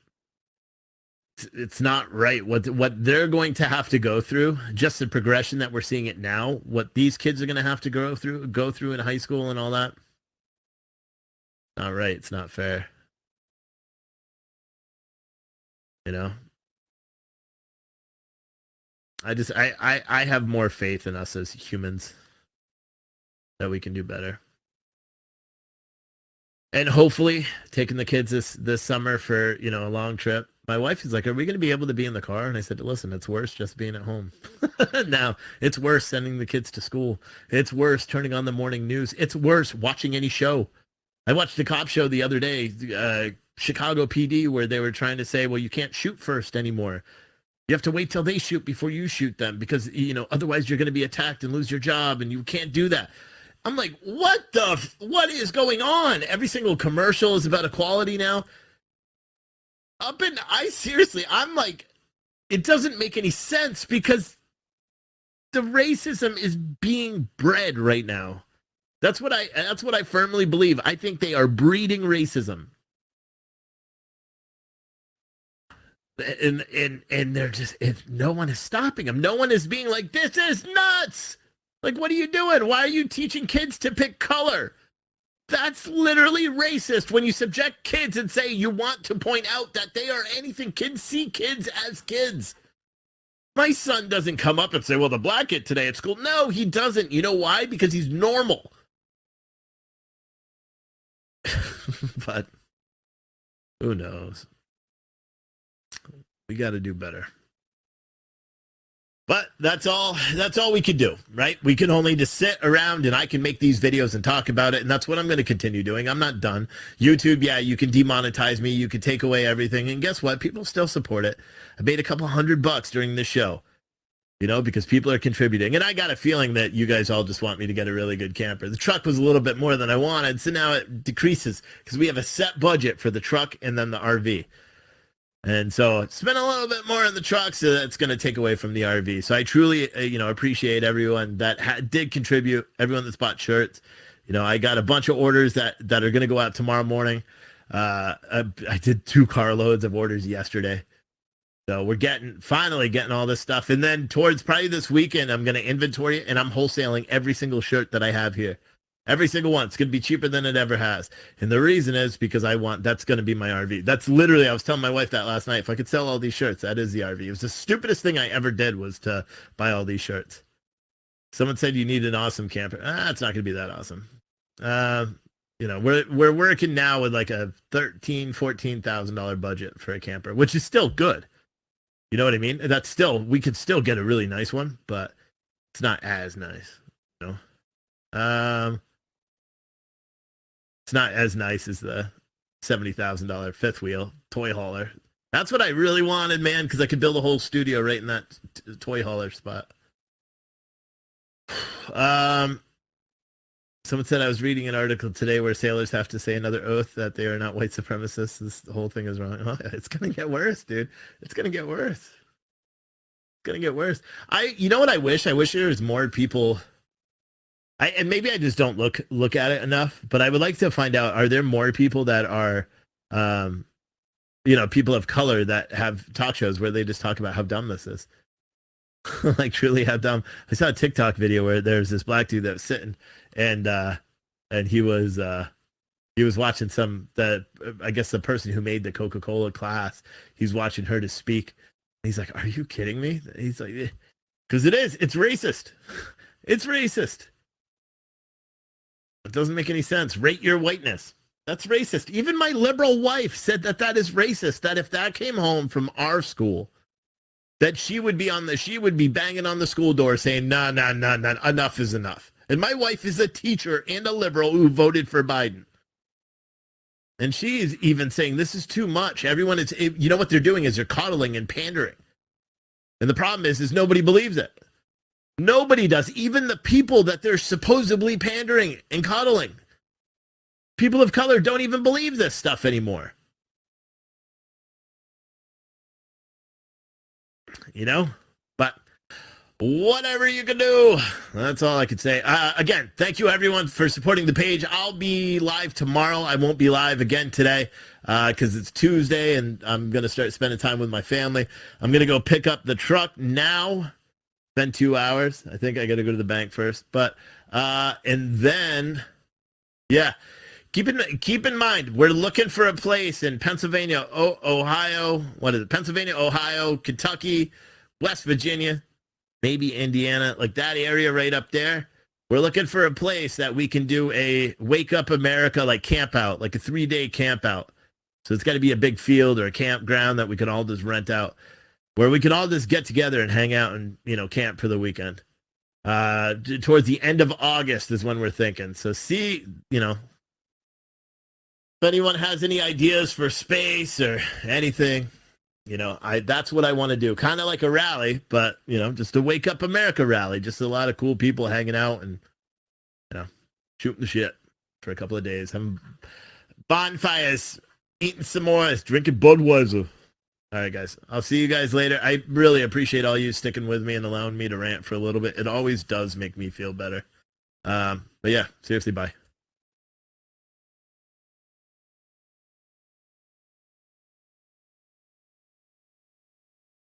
O: It's not right. What they're going to have to go through, just the progression that we're seeing it now, what these kids are going to have to go through in high school and all that. Not right. It's not fair. I have more faith in us as humans that we can do better. And hopefully taking the kids this summer for, a long trip. My wife is like, are we going to be able to be in the car? And I said, listen, it's worse just being at home. Now, it's worse sending the kids to school. It's worse turning on the morning news. It's worse watching any show. I watched a cop show the other day, Chicago PD, where they were trying to say, well, you can't shoot first anymore. You have to wait till they shoot before you shoot them because, otherwise you're going to be attacked and lose your job, and you can't do that. I'm like, what is going on? Every single commercial is about equality now. I'm like, it doesn't make any sense because the racism is being bred right now. That's what I firmly believe. I think they are breeding racism. And they're just, no one is stopping them. No one is being like, this is nuts. Like, what are you doing? Why are you teaching kids to pick color? That's literally racist when you subject kids and say you want to point out that they are anything. Kids see kids as kids. My son doesn't come up and say, well, the black kid today at school. No, he doesn't. You know why? Because he's normal. But who knows? We got to do better. But that's all we could do, right? We can only just sit around and I can make these videos and talk about it. And that's what I'm going to continue doing. I'm not done. YouTube, yeah, you can demonetize me. You can take away everything. And guess what? People still support it. I made a couple $100 during this show, because people are contributing. And I got a feeling that you guys all just want me to get a really good camper. The truck was a little bit more than I wanted. So now it decreases because we have a set budget for the truck and then the RV. And so spend a little bit more on the truck, so that's going to take away from the RV. So I truly, appreciate everyone that did contribute, everyone that's bought shirts. I got a bunch of orders that are going to go out tomorrow morning. I did 2 carloads of orders yesterday. So we're finally getting all this stuff. And then towards probably this weekend, I'm going to inventory it, and I'm wholesaling every single shirt that I have here. Every single one. It's going to be cheaper than it ever has. And the reason is because that's going to be my RV. That's literally, I was telling my wife that last night. If I could sell all these shirts, that is the RV. It was the stupidest thing I ever did was to buy all these shirts. Someone said you need an awesome camper. It's not going to be that awesome. We're working now with like a $13,000-$14,000 budget for a camper, which is still good. You know what I mean? We could still get a really nice one, but it's not as nice, It's not as nice as the $70,000 fifth wheel toy hauler. That's what I really wanted, man, because I could build a whole studio right in that toy hauler spot. Someone said I was reading an article today where sailors have to say another oath that they are not white supremacists. This whole thing is wrong. Oh, it's going to get worse, dude. It's going to get worse. It's going to get worse. You know what I wish? I wish there was more people. And maybe I just don't look at it enough, but I would like to find out, are there more people that are, people of color that have talk shows where they just talk about how dumb this is? Like truly how dumb. I saw a TikTok video where there's this black dude that was sitting and he was watching I guess the person who made the Coca-Cola class, he's watching her to speak. He's like, are you kidding me? He's like, because it's racist. It's racist. It doesn't make any sense. Rate your whiteness. That's racist. Even my liberal wife said that is racist, that if that came home from our school, that she would be banging on the school door saying, no, enough is enough. And my wife is a teacher and a liberal who voted for Biden. And she is even saying this is too much. Everyone is, what they're doing is they're coddling and pandering. And the problem is nobody believes it. Nobody does. Even the people that they're supposedly pandering and coddling. People of color don't even believe this stuff anymore. But whatever you can do, that's all I could say. Again, thank you everyone for supporting the page. I'll be live tomorrow. I won't be live again today because it's Tuesday and I'm going to start spending time with my family. I'm going to go pick up the truck now. Spend 2 hours. I think I got to go to the bank first, but and then, yeah, keep in mind we're looking for a place in Pennsylvania, Ohio. What is it? Pennsylvania, Ohio, Kentucky, West Virginia, maybe Indiana, like that area right up there. We're looking for a place that we can do a Wake Up America like camp out, like a 3-day camp out. So it's got to be a big field or a campground that we can all just rent out, where we can all just get together and hang out and, camp for the weekend. Towards the end of August is when we're thinking. So see, if anyone has any ideas for space or anything, that's what I want to do. Kind of like a rally, but, just a Wake Up America rally. Just a lot of cool people hanging out and, shooting the shit for a couple of days. Having bonfires, eating s'mores, drinking Budweiser. All right, guys. I'll see you guys later. I really appreciate all you sticking with me and allowing me to rant for a little bit. It always does make me feel better. But yeah, seriously, bye.